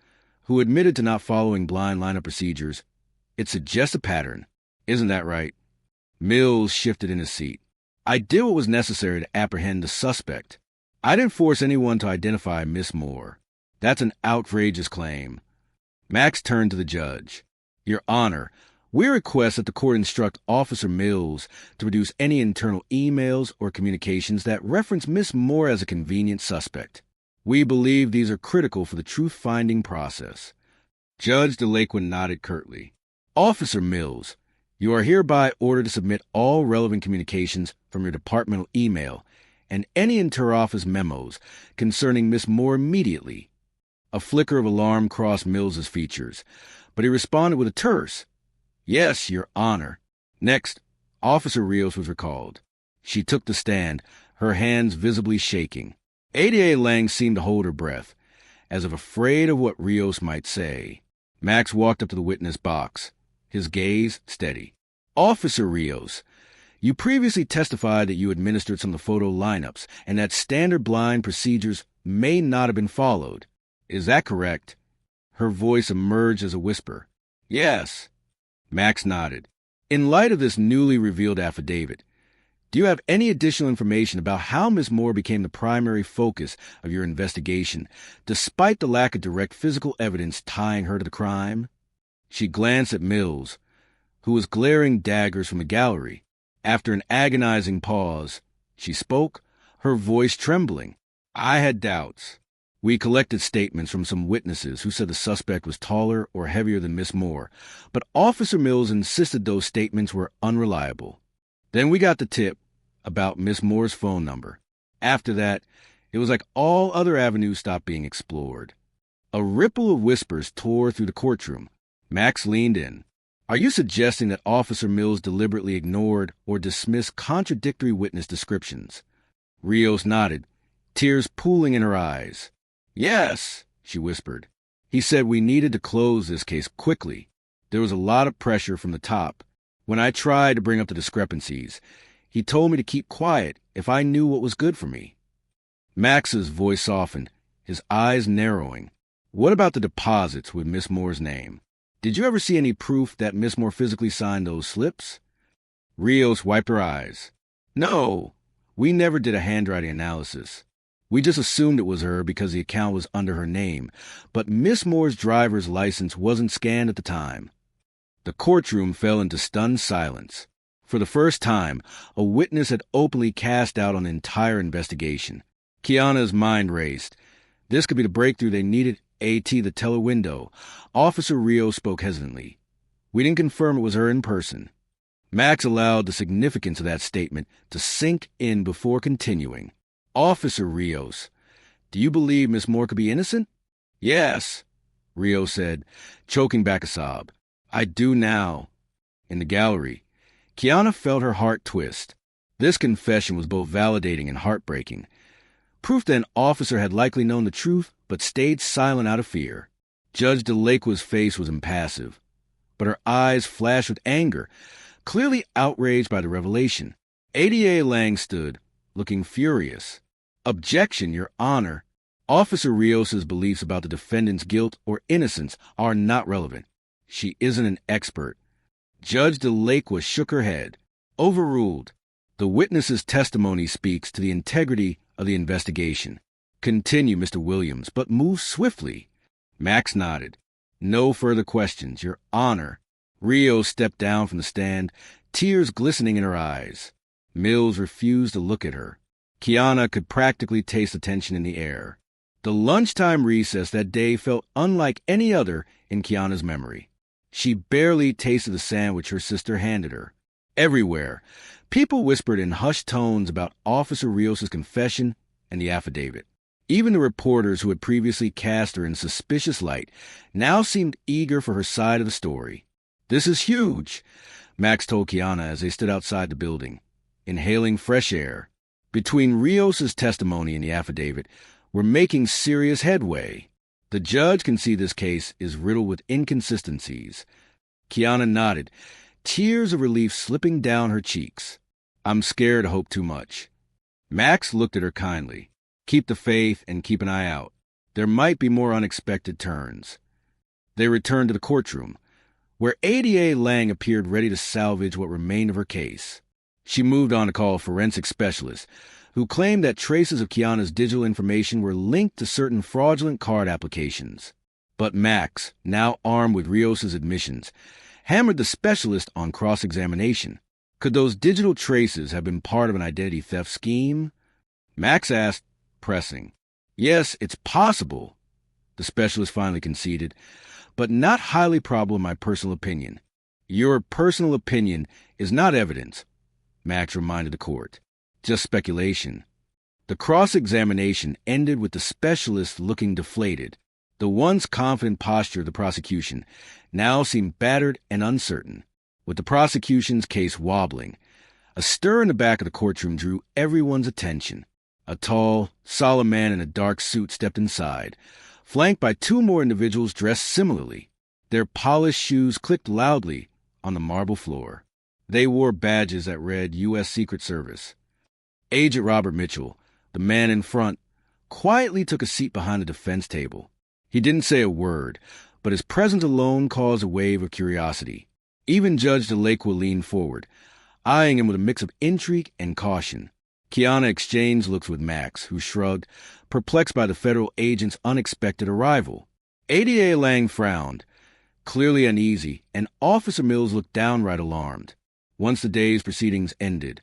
who admitted to not following blind lineup procedures, it suggests a pattern. Isn't that right?" Mills shifted in his seat. "I did what was necessary to apprehend the suspect. I didn't force anyone to identify Miss Moore. That's an outrageous claim." Max turned to the judge. "Your Honor, we request that the court instruct Officer Mills to produce any internal emails or communications that reference Miss Moore as a convenient suspect. We believe these are critical for the truth-finding process." Judge Delacqua nodded curtly. "Officer Mills, you are hereby ordered to submit all relevant communications from your departmental email and any inter-office memos concerning Miss Moore immediately." A flicker of alarm crossed Mills's features, but he responded with a terse, "Yes, Your Honor." Next, Officer Rios was recalled. She took the stand, her hands visibly shaking. ADA Lang seemed to hold her breath, as if afraid of what Rios might say. Max walked up to the witness box, his gaze steady. "Officer Rios, you previously testified that you administered some of the photo lineups and that standard blind procedures may not have been followed. Is that correct?" Her voice emerged as a whisper. "Yes." Max nodded. "In light of this newly revealed affidavit, do you have any additional information about how Miss Moore became the primary focus of your investigation, despite the lack of direct physical evidence tying her to the crime?" She glanced at Mills, who was glaring daggers from the gallery. After an agonizing pause, she spoke, her voice trembling. "I had doubts. We collected statements from some witnesses who said the suspect was taller or heavier than Miss Moore, but Officer Mills insisted those statements were unreliable. Then we got the tip about Miss Moore's phone number. After that, it was like all other avenues stopped being explored. A ripple of whispers tore through the courtroom. Max leaned in. Are you suggesting that Officer Mills deliberately ignored or dismissed contradictory witness descriptions? Rios nodded, tears pooling in her eyes. Yes, she whispered. He said we needed to close this case quickly. There was a lot of pressure from the top. When I tried to bring up the discrepancies, he told me to keep quiet if I knew what was good for me. Max's voice softened, his eyes narrowing. What about the deposits with Miss Moore's name? Did you ever see any proof that Miss Moore physically signed those slips? Rios wiped her eyes. No, we never did a handwriting analysis. We just assumed it was her because the account was under her name, but Miss Moore's driver's license wasn't scanned at the time. The courtroom fell into stunned silence. For the first time, a witness had openly cast doubt on the entire investigation. Kiana's mind raced. This could be the breakthrough they needed. The teller window. Officer Rios spoke hesitantly. We didn't confirm it was her in person. Max allowed the significance of that statement to sink in before continuing. Officer Rios, do you believe Miss Moore could be innocent? Yes, Rios said, choking back a sob. I do now. In the gallery, Kiana felt her heart twist. This confession was both validating and heartbreaking. Proof that an officer had likely known the truth, but stayed silent out of fear. Judge DeLaqua's face was impassive, but her eyes flashed with anger, clearly outraged by the revelation. ADA Lang stood, looking furious. Objection, Your Honor. Officer Rios's beliefs about the defendant's guilt or innocence are not relevant. She isn't an expert. Judge DeLaqua shook her head. Overruled. The witness's testimony speaks to the integrity of the investigation. Continue, Mr. Williams, but move swiftly. Max nodded. No further questions, Your Honor. Rios stepped down from the stand, tears glistening in her eyes. Mills refused to look at her. Kiana could practically taste the tension in the air. The lunchtime recess that day felt unlike any other in Kiana's memory. She barely tasted the sandwich her sister handed her. Everywhere, people whispered in hushed tones about Officer Rios's confession and the affidavit. Even the reporters who had previously cast her in suspicious light now seemed eager for her side of the story. This is huge, Max told Kiana as they stood outside the building, inhaling fresh air. Between Rios's testimony and the affidavit, we're making serious headway. The judge can see this case is riddled with inconsistencies. Kiana nodded, tears of relief slipping down her cheeks. I'm scared to hope too much. Max looked at her kindly. Keep the faith and keep an eye out. There might be more unexpected turns. They returned to the courtroom, where ADA Lang appeared ready to salvage what remained of her case. She moved on to call a forensic specialist, who claimed that traces of Kiana's digital information were linked to certain fraudulent card applications. But Max, now armed with Rios's admissions, hammered the specialist on cross-examination. Could those digital traces have been part of an identity theft scheme? Max asked, pressing. Yes, it's possible, the specialist finally conceded, but not highly probable in my personal opinion. Your personal opinion is not evidence, Max reminded the court. Just speculation. The cross-examination ended with the specialist looking deflated. The once confident posture of the prosecution now seemed battered and uncertain, with the prosecution's case wobbling. A stir in the back of the courtroom drew everyone's attention. A tall, solemn man in a dark suit stepped inside, flanked by two more individuals dressed similarly. Their polished shoes clicked loudly on the marble floor. They wore badges that read U.S. Secret Service. Agent Robert Mitchell, the man in front, quietly took a seat behind the defense table. He didn't say a word, but his presence alone caused a wave of curiosity. Even Judge DeLaqua leaned forward, eyeing him with a mix of intrigue and caution. Kiana exchanged looks with Max, who shrugged, perplexed by the federal agent's unexpected arrival. ADA Lang frowned, clearly uneasy, and Officer Mills looked downright alarmed. Once the day's proceedings ended,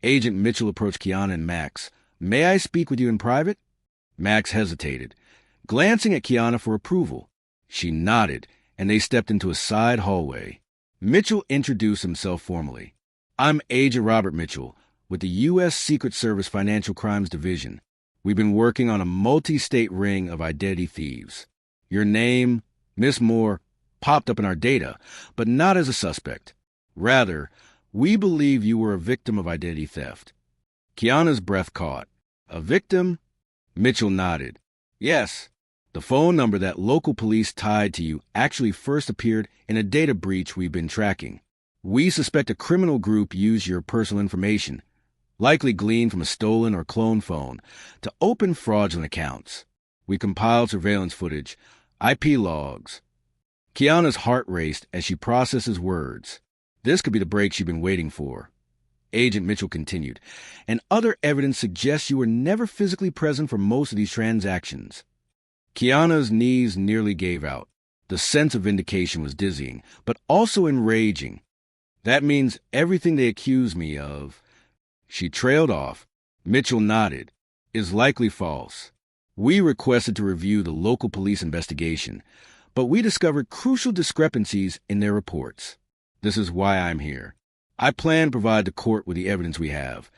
Agent Mitchell approached Kiana and Max. May I speak with you in private? Max hesitated, glancing at Kiana for approval. She nodded, and they stepped into a side hallway. Mitchell introduced himself formally. I'm Agent Robert Mitchell with the U.S. Secret Service Financial Crimes Division. We've been working on a multi-state ring of identity thieves. Your name, Miss Moore, popped up in our data, but not as a suspect. Rather, we believe you were a victim of identity theft. Kiana's breath caught. A victim? Mitchell nodded. Yes. The phone number that local police tied to you actually first appeared in a data breach we've been tracking. We suspect a criminal group used your personal information, likely gleaned from a stolen or cloned phone, to open fraudulent accounts. We compiled surveillance footage, IP logs. Kiana's heart raced as she processed his words. This could be the break she'd been waiting for. Agent Mitchell continued, and other evidence suggests you were never physically present for most of these transactions. Kiana's knees nearly gave out. The sense of vindication was dizzying, but also enraging. That means everything they accuse me of, she trailed off. Mitchell nodded, is likely false. We requested to review the local police investigation, but we discovered crucial discrepancies in their reports. This is why I'm here. I plan to provide the court with the evidence we have,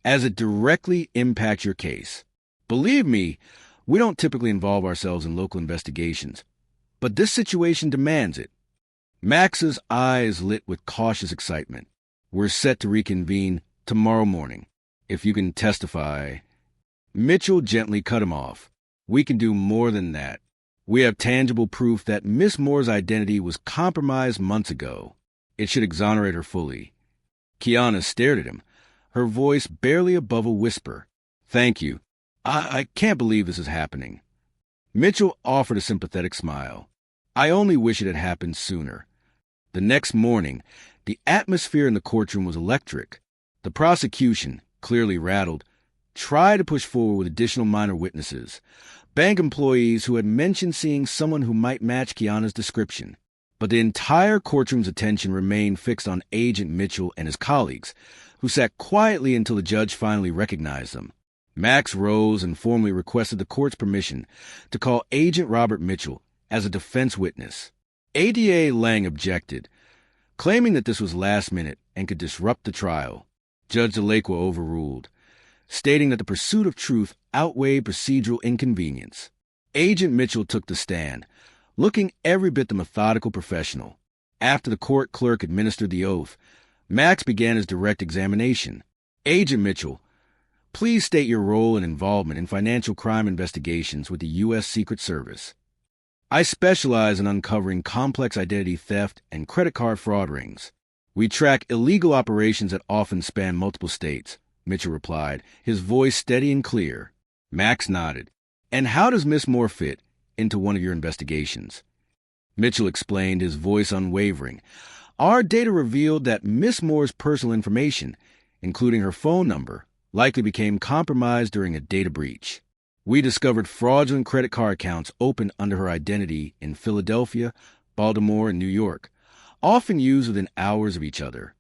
as it directly impacts your case. Believe me, we don't typically involve ourselves in local investigations, but this situation demands it. Max's eyes lit with cautious excitement. We're set to reconvene tomorrow morning. If you can testify. Mitchell gently cut him off. We can do more than that. We have tangible proof that Miss Moore's identity was compromised months ago. It should exonerate her fully. Kiana stared at him, her voice barely above a whisper. Thank you. I can't believe this is happening. Mitchell offered a sympathetic smile. I only wish it had happened sooner. The next morning, the atmosphere in the courtroom was electric. The prosecution, clearly rattled, tried to push forward with additional minor witnesses, bank employees who had mentioned seeing someone who might match Kiana's description. But the entire courtroom's attention remained fixed on Agent Mitchell and his colleagues, who sat quietly until the judge finally recognized them. Max rose and formally requested the court's permission to call Agent Robert Mitchell as a defense witness. ADA Lang objected, claiming that this was last minute and could disrupt the trial. Judge Delacqua overruled, stating that the pursuit of truth outweighed procedural inconvenience. Agent Mitchell took the stand, looking every bit the methodical professional. After the court clerk administered the oath, Max began his direct examination. Agent Mitchell, please state your role and involvement in financial crime investigations with the U.S. Secret Service. I specialize in uncovering complex identity theft and credit card fraud rings. We track illegal operations that often span multiple states, Mitchell replied, his voice steady and clear. Max nodded. And how does Miss Moore fit into one of your investigations? Mitchell explained, his voice unwavering. Our data revealed that Miss Moore's personal information, including her phone number, likely became compromised during a data breach. We discovered fraudulent credit card accounts opened under her identity in Philadelphia, Baltimore, and New York, often used within hours of each other.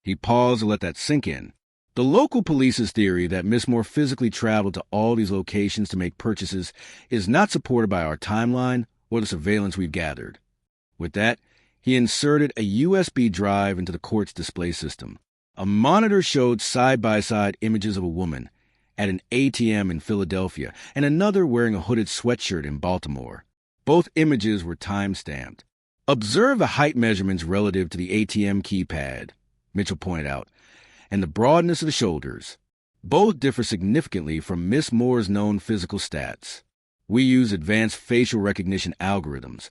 He paused to let that sink in. The local police's theory that Miss Moore physically traveled to all these locations to make purchases is not supported by our timeline or the surveillance we've gathered. With that, he inserted a USB drive into the court's display system. A monitor showed side-by-side images of a woman at an ATM in Philadelphia and another wearing a hooded sweatshirt in Baltimore. Both images were time-stamped. Observe the height measurements relative to the ATM keypad, Mitchell pointed out, and the broadness of the shoulders. Both differ significantly from Miss Moore's known physical stats. We use advanced facial recognition algorithms,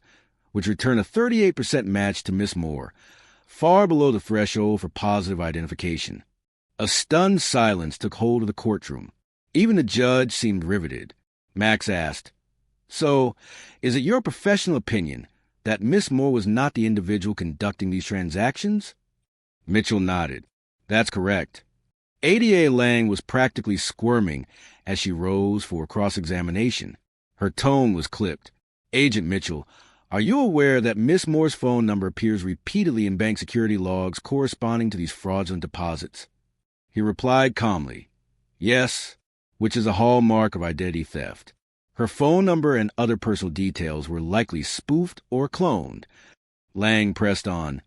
which return a 38% match to Miss Moore, far below the threshold for positive identification. A stunned silence took hold of the courtroom. Even the judge seemed riveted. Max asked, So, is it your professional opinion that Miss Moore was not the individual conducting these transactions? Mitchell nodded. That's correct. ADA Lang was practically squirming as she rose for cross-examination. Her tone was clipped. Agent Mitchell, are you aware that Miss Moore's phone number appears repeatedly in bank security logs corresponding to these fraudulent deposits? He replied calmly, Yes, which is a hallmark of identity theft. Her phone number and other personal details were likely spoofed or cloned. Lang pressed on.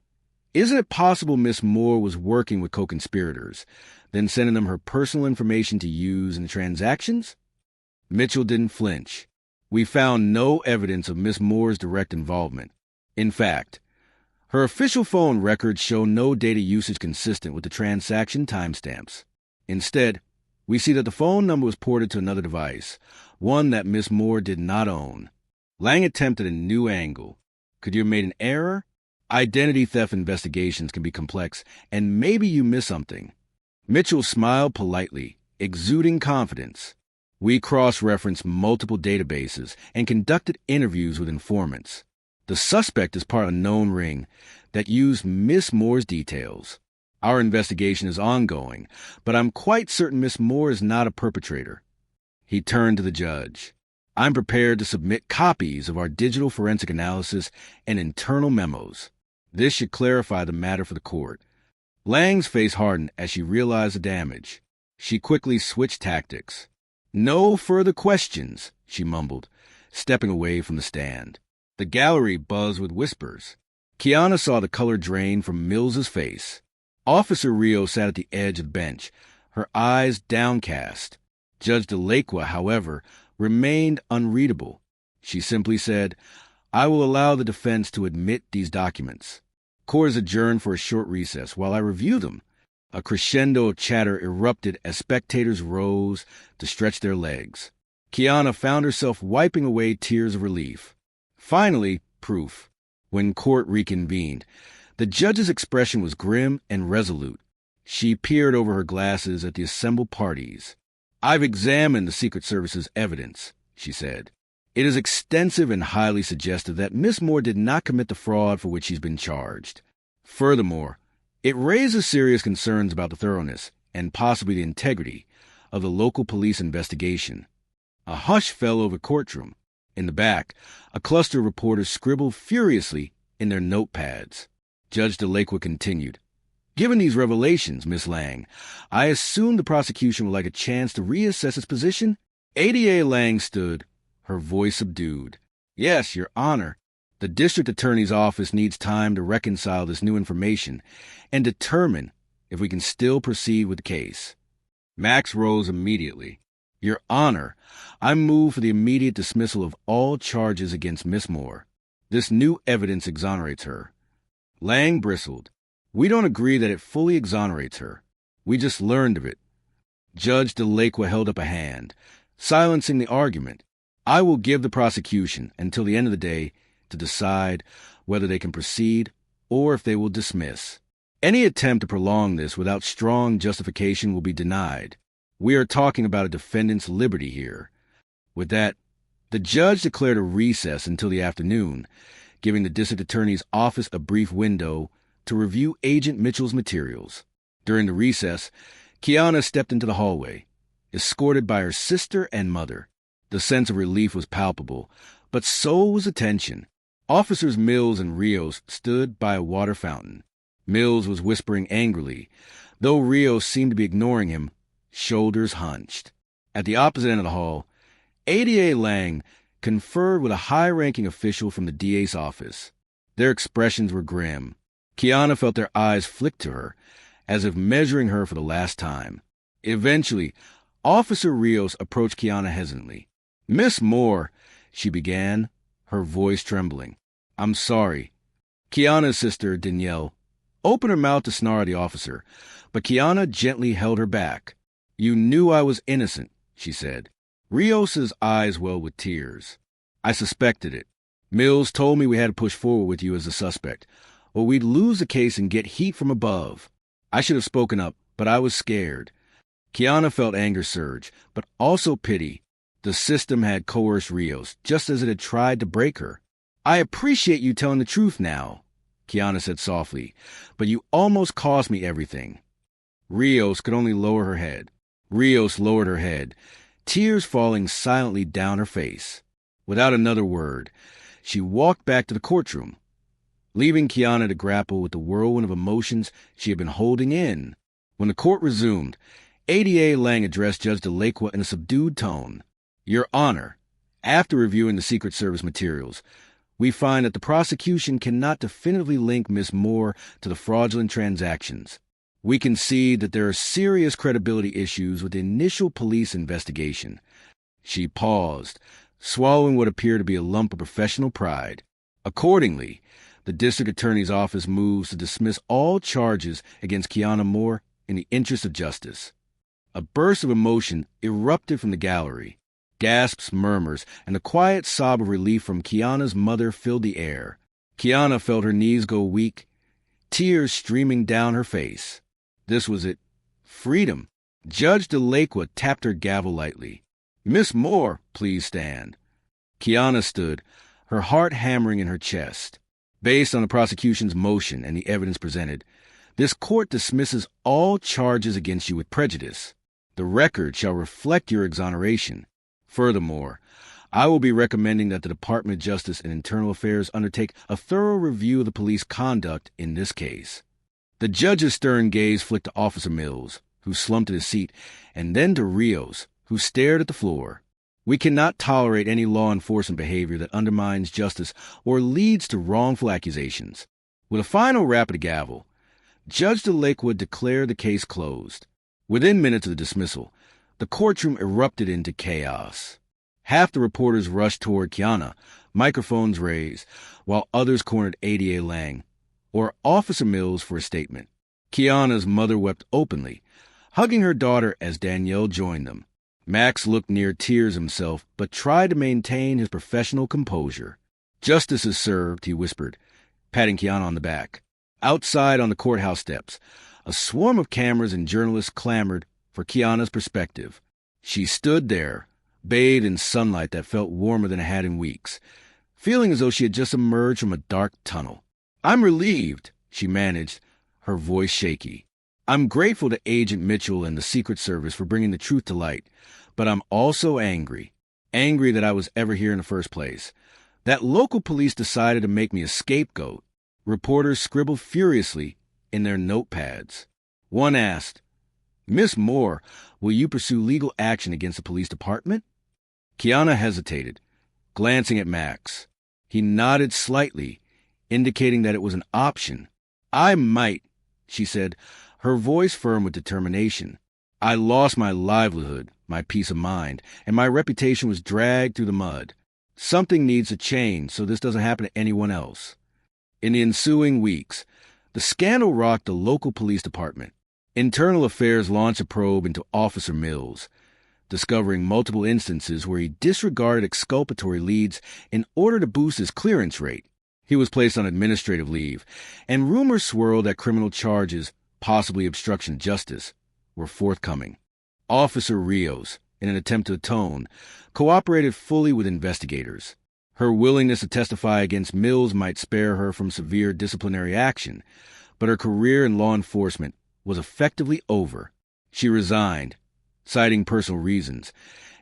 Isn't it possible Miss Moore was working with co-conspirators, then sending them her personal information to use in the transactions? Mitchell didn't flinch. We found no evidence of Miss Moore's direct involvement. In fact, her official phone records show no data usage consistent with the transaction timestamps. Instead, we see that the phone number was ported to another device, one that Miss Moore did not own. Lang attempted a new angle. Could you have made an error? Identity theft investigations can be complex, and maybe you missed something. Mitchell smiled politely, exuding confidence. We cross-referenced multiple databases and conducted interviews with informants. The suspect is part of a known ring that used Miss Moore's details. Our investigation is ongoing, but I'm quite certain Miss Moore is not a perpetrator. He turned to the judge. I'm prepared to submit copies of our digital forensic analysis and internal memos. This should clarify the matter for the court. Lang's face hardened as she realized the damage. She quickly switched tactics. No further questions, she mumbled, stepping away from the stand. The gallery buzzed with whispers. Kiana saw the color drain from Mills's face. Officer Rio sat at the edge of the bench, her eyes downcast. Judge DeLacqua, however, remained unreadable. She simply said, I will allow the defense to admit these documents. Court is adjourned for a short recess while I review them. A crescendo of chatter erupted as spectators rose to stretch their legs. Kiana found herself wiping away tears of relief. Finally, proof. When court reconvened, the judge's expression was grim and resolute. She peered over her glasses at the assembled parties. I've examined the Secret Service's evidence, she said. It is extensive and highly suggestive that Miss Moore did not commit the fraud for which she's been charged. Furthermore, it raises serious concerns about the thoroughness and possibly the integrity of the local police investigation. A hush fell over the courtroom. In the back, a cluster of reporters scribbled furiously in their notepads. Judge DeLacqua continued. Given these revelations, Miss Lang, I assume the prosecution would like a chance to reassess its position? ADA Lang stood, her voice subdued. Yes, Your Honor. The district attorney's office needs time to reconcile this new information and determine if we can still proceed with the case. Max rose immediately. Your Honor, I move for the immediate dismissal of all charges against Miss Moore. This new evidence exonerates her. Lang bristled. We don't agree that it fully exonerates her. We just learned of it. Judge DeLacqua held up a hand, silencing the argument. I will give the prosecution until the end of the day to decide whether they can proceed or if they will dismiss. Any attempt to prolong this without strong justification will be denied. We are talking about a defendant's liberty here. With that, the judge declared a recess until the afternoon, giving the district attorney's office a brief window to review Agent Mitchell's materials. During the recess, Kiana stepped into the hallway, escorted by her sister and mother. The sense of relief was palpable, but so was the tension. Officers Mills and Rios stood by a water fountain. Mills was whispering angrily, though Rios seemed to be ignoring him, shoulders hunched. At the opposite end of the hall, ADA Lang conferred with a high-ranking official from the DA's office. Their expressions were grim. Kiana felt their eyes flick to her, as if measuring her for the last time. Eventually, Officer Rios approached Kiana hesitantly. Miss Moore, she began, her voice trembling. I'm sorry. Kiana's sister, Danielle, opened her mouth to snarl at the officer, but Kiana gently held her back. You knew I was innocent, she said. Rios's eyes welled with tears. I suspected it. Mills told me we had to push forward with you as a suspect, or we'd lose the case and get heat from above. I should have spoken up, but I was scared. Kiana felt anger surge, but also pity. The system had coerced Rios, just as it had tried to break her. I appreciate you telling the truth now, Kiana said softly, but you almost cost me everything. Rios could only lower her head. Rios lowered her head, tears falling silently down her face. Without another word, she walked back to the courtroom, leaving Kiana to grapple with the whirlwind of emotions she had been holding in. When the court resumed, ADA Lang addressed Judge DeLacqua in a subdued tone. Your Honor, After reviewing the Secret Service materials, we find that the prosecution cannot definitively link Miss Moore to the fraudulent transactions. We can see that there are serious credibility issues with the initial police investigation. She paused, swallowing what appeared to be a lump of professional pride. Accordingly, the district attorney's office moves to dismiss all charges against Kiana Moore in the interest of justice. A burst of emotion erupted from the gallery. Gasps, murmurs, and the quiet sob of relief from Kiana's mother filled the air. Kiana felt her knees go weak, tears streaming down her face. This was it. Freedom. Judge DeLaqua tapped her gavel lightly. "Miss Moore, please stand." Kiana stood, her heart hammering in her chest. Based on the prosecution's motion and the evidence presented, this court dismisses all charges against you with prejudice. The record shall reflect your exoneration. Furthermore, I will be recommending that the Department of Justice and Internal Affairs undertake a thorough review of the police conduct in this case. The judge's stern gaze flicked to Officer Mills, who slumped in his seat, and then to Rios, who stared at the floor. We cannot tolerate any law enforcement behavior that undermines justice or leads to wrongful accusations. With a final rap of the gavel, Judge DeLaqua declared the case closed. Within minutes of the dismissal, the courtroom erupted into chaos. Half the reporters rushed toward Kiana, microphones raised, while others cornered ADA Lang, or Officer Mills, for a statement. Kiana's mother wept openly, hugging her daughter as Danielle joined them. Max looked near tears himself, but tried to maintain his professional composure. "Justice is served," he whispered, patting Kiana on the back. Outside on the courthouse steps, a swarm of cameras and journalists clamored for Kiana's perspective. She stood there, bathed in sunlight that felt warmer than it had in weeks, feeling as though she had just emerged from a dark tunnel. "I'm relieved," she managed, her voice shaky. "I'm grateful to Agent Mitchell and the Secret Service for bringing the truth to light, but I'm also angry. Angry that I was ever here in the first place. That local police decided to make me a scapegoat." Reporters scribbled furiously in their notepads. One asked, "Miss Moore, will you pursue legal action against the police department?" Kiana hesitated, glancing at Max. He nodded slightly, indicating that it was an option. "I might," she said, her voice firm with determination. "I lost my livelihood, my peace of mind, and my reputation was dragged through the mud. Something needs to change so this doesn't happen to anyone else." In the ensuing weeks, the scandal rocked the local police department. Internal Affairs launched a probe into Officer Mills, discovering multiple instances where he disregarded exculpatory leads in order to boost his clearance rate. He was placed on administrative leave, and rumors swirled that criminal charges, possibly obstruction of justice, were forthcoming. Officer Rios, in an attempt to atone, cooperated fully with investigators. Her willingness to testify against Mills might spare her from severe disciplinary action, but her career in law enforcement was effectively over. She resigned, citing personal reasons,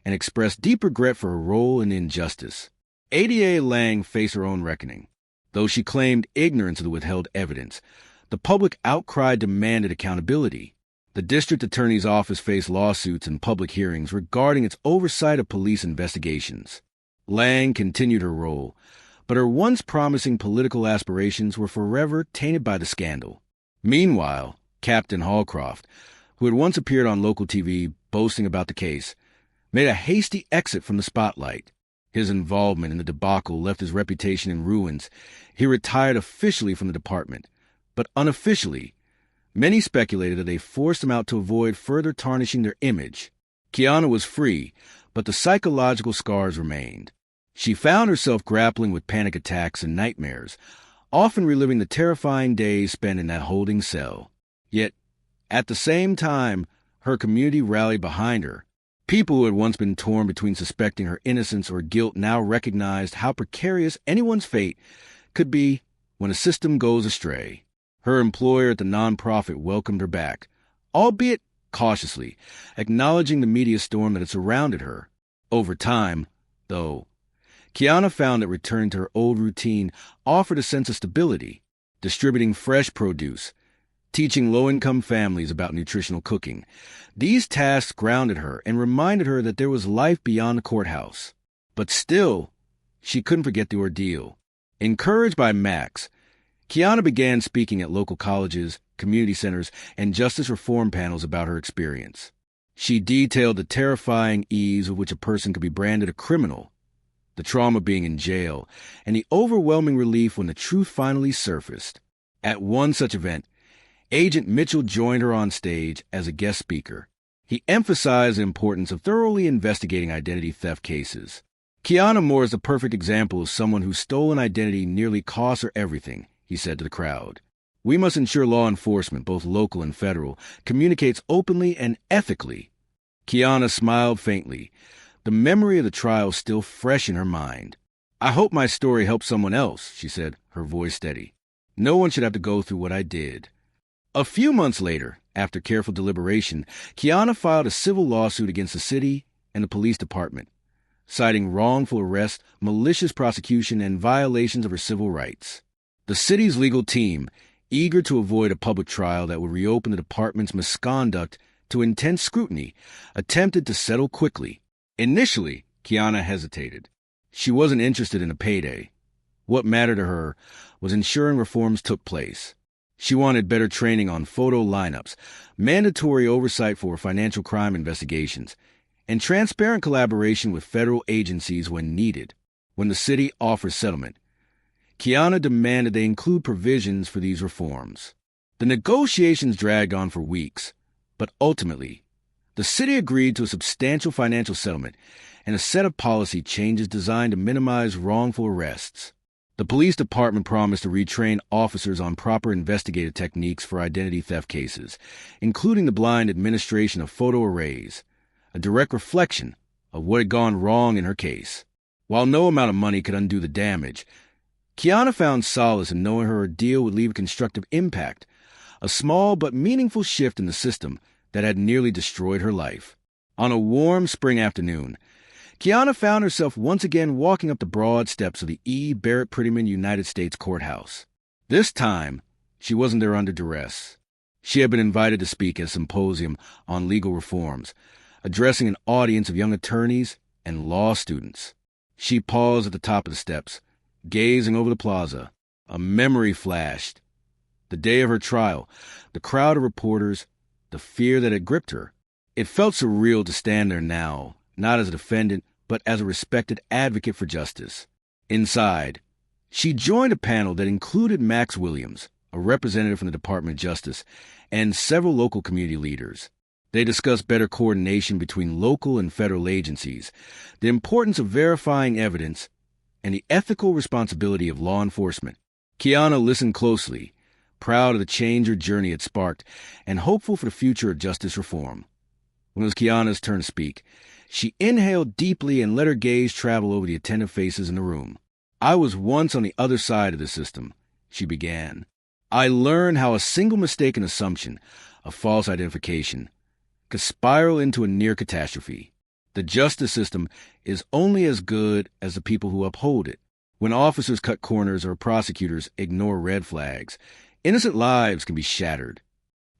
and expressed deep regret for her role in the injustice. ADA Lang faced her own reckoning. Though she claimed ignorance of the withheld evidence, the public outcry demanded accountability. The district attorney's office faced lawsuits and public hearings regarding its oversight of police investigations. Lang continued her role, but her once promising political aspirations were forever tainted by the scandal. Meanwhile, Captain Hallcroft, who had once appeared on local TV boasting about the case, made a hasty exit from the spotlight. His involvement in the debacle left his reputation in ruins. He retired officially from the department, but unofficially, many speculated that they forced him out to avoid further tarnishing their image. Kiana was free, but the psychological scars remained. She found herself grappling with panic attacks and nightmares, often reliving the terrifying days spent in that holding cell. Yet, at the same time, her community rallied behind her. People who had once been torn between suspecting her innocence or guilt now recognized how precarious anyone's fate could be when a system goes astray. Her employer at the nonprofit welcomed her back, albeit cautiously, acknowledging the media storm that had surrounded her. Over time, though, Kiana found that returning to her old routine offered a sense of stability, distributing fresh produce, teaching low-income families about nutritional cooking. These tasks grounded her and reminded her that there was life beyond the courthouse. But still, she couldn't forget the ordeal. Encouraged by Max, Kiana began speaking at local colleges, community centers, and justice reform panels about her experience. She detailed the terrifying ease with which a person could be branded a criminal, the trauma of being in jail, and the overwhelming relief when the truth finally surfaced. At one such event, Agent Mitchell joined her on stage as a guest speaker. He emphasized the importance of thoroughly investigating identity theft cases. Kiana Moore is the perfect example of someone whose stolen identity nearly cost her everything, he said to the crowd. We must ensure law enforcement, both local and federal, communicates openly and ethically. Kiana smiled faintly, the memory of the trial still fresh in her mind. I hope my story helps someone else, she said, her voice steady. No one should have to go through what I did. A few months later, after careful deliberation, Kiana filed a civil lawsuit against the city and the police department, citing wrongful arrest, malicious prosecution, and violations of her civil rights. The city's legal team, eager to avoid a public trial that would reopen the department's misconduct to intense scrutiny, attempted to settle quickly. Initially, Kiana hesitated. She wasn't interested in a payday. What mattered to her was ensuring reforms took place. She wanted better training on photo lineups, mandatory oversight for financial crime investigations, and transparent collaboration with federal agencies when needed. When the city offered settlement, Kiana demanded they include provisions for these reforms. The negotiations dragged on for weeks, but ultimately, the city agreed to a substantial financial settlement and a set of policy changes designed to minimize wrongful arrests. The police department promised to retrain officers on proper investigative techniques for identity theft cases, including the blind administration of photo arrays, a direct reflection of what had gone wrong in her case. While no amount of money could undo the damage, Kiana found solace in knowing her ordeal would leave a constructive impact, a small but meaningful shift in the system that had nearly destroyed her life. On a warm spring afternoon, Kiana found herself once again walking up the broad steps of the E. Barrett Prettyman United States Courthouse. This time, she wasn't there under duress. She had been invited to speak at a symposium on legal reforms, addressing an audience of young attorneys and law students. She paused at the top of the steps, gazing over the plaza. A memory flashed. The day of her trial, the crowd of reporters, the fear that had gripped her. It felt surreal to stand there now, not as a defendant, but as a respected advocate for justice. Inside, she joined a panel that included Max Williams, a representative from the Department of Justice, and several local community leaders. They discussed better coordination between local and federal agencies, the importance of verifying evidence, and the ethical responsibility of law enforcement. Kiana listened closely, proud of the change her journey had sparked, and hopeful for the future of justice reform. When it was Kiana's turn to speak, she inhaled deeply and let her gaze travel over the attentive faces in the room. I was once on the other side of the system, she began. I learned how a single mistaken assumption, a false identification, could spiral into a near catastrophe. The justice system is only as good as the people who uphold it. When officers cut corners or prosecutors ignore red flags, innocent lives can be shattered.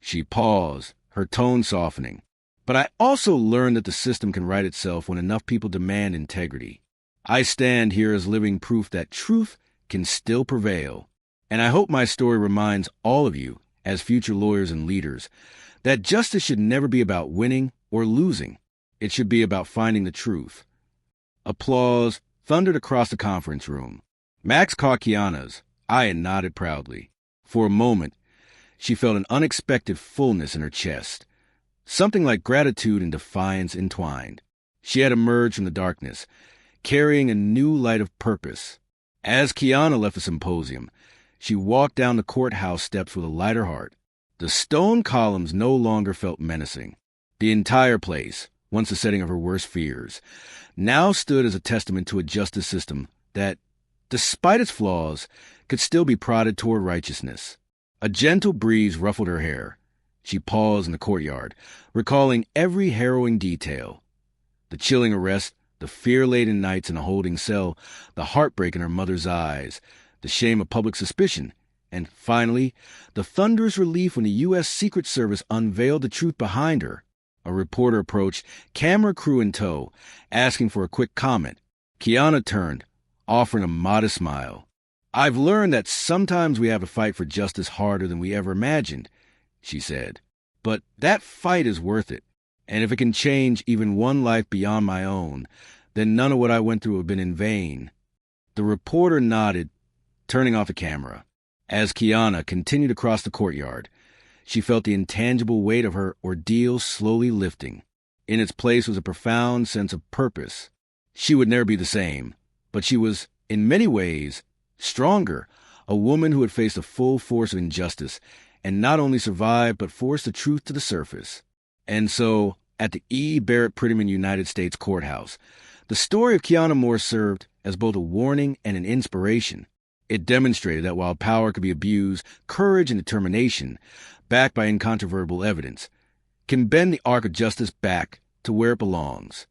She paused, her tone softening. But I also learned that the system can right itself when enough people demand integrity. I stand here as living proof that truth can still prevail. And I hope my story reminds all of you, as future lawyers and leaders, that justice should never be about winning or losing. It should be about finding the truth. Applause thundered across the conference room. Max caught Kiana's eye and nodded proudly. For a moment, she felt an unexpected fullness in her chest. Something like gratitude and defiance entwined. She had emerged from the darkness, carrying a new light of purpose. As Kiana left the symposium, she walked down the courthouse steps with a lighter heart. The stone columns no longer felt menacing. The entire place, once the setting of her worst fears, now stood as a testament to a justice system that, despite its flaws, could still be prodded toward righteousness. A gentle breeze ruffled her hair. She paused in the courtyard, recalling every harrowing detail. The chilling arrest, the fear-laden nights in a holding cell, the heartbreak in her mother's eyes, the shame of public suspicion, and finally, the thunderous relief when the U.S. Secret Service unveiled the truth behind her. A reporter approached, camera crew in tow, asking for a quick comment. Kiana turned, offering a modest smile. "I've learned that sometimes we have to fight for justice harder than we ever imagined," she said. "But that fight is worth it. And if it can change even one life beyond my own, then none of what I went through have been in vain." The reporter nodded, turning off the camera. As Kiana continued across the courtyard, she felt the intangible weight of her ordeal slowly lifting. In its place was a profound sense of purpose. She would never be the same, but she was, in many ways, stronger, a woman who had faced the full force of injustice and not only survived but forced the truth to the surface. And so, at the E. Barrett Prettyman United States Courthouse, the story of Kiana Moore served as both a warning and an inspiration. It demonstrated that while power could be abused, courage and determination, backed by incontrovertible evidence, can bend the arc of justice back to where it belongs.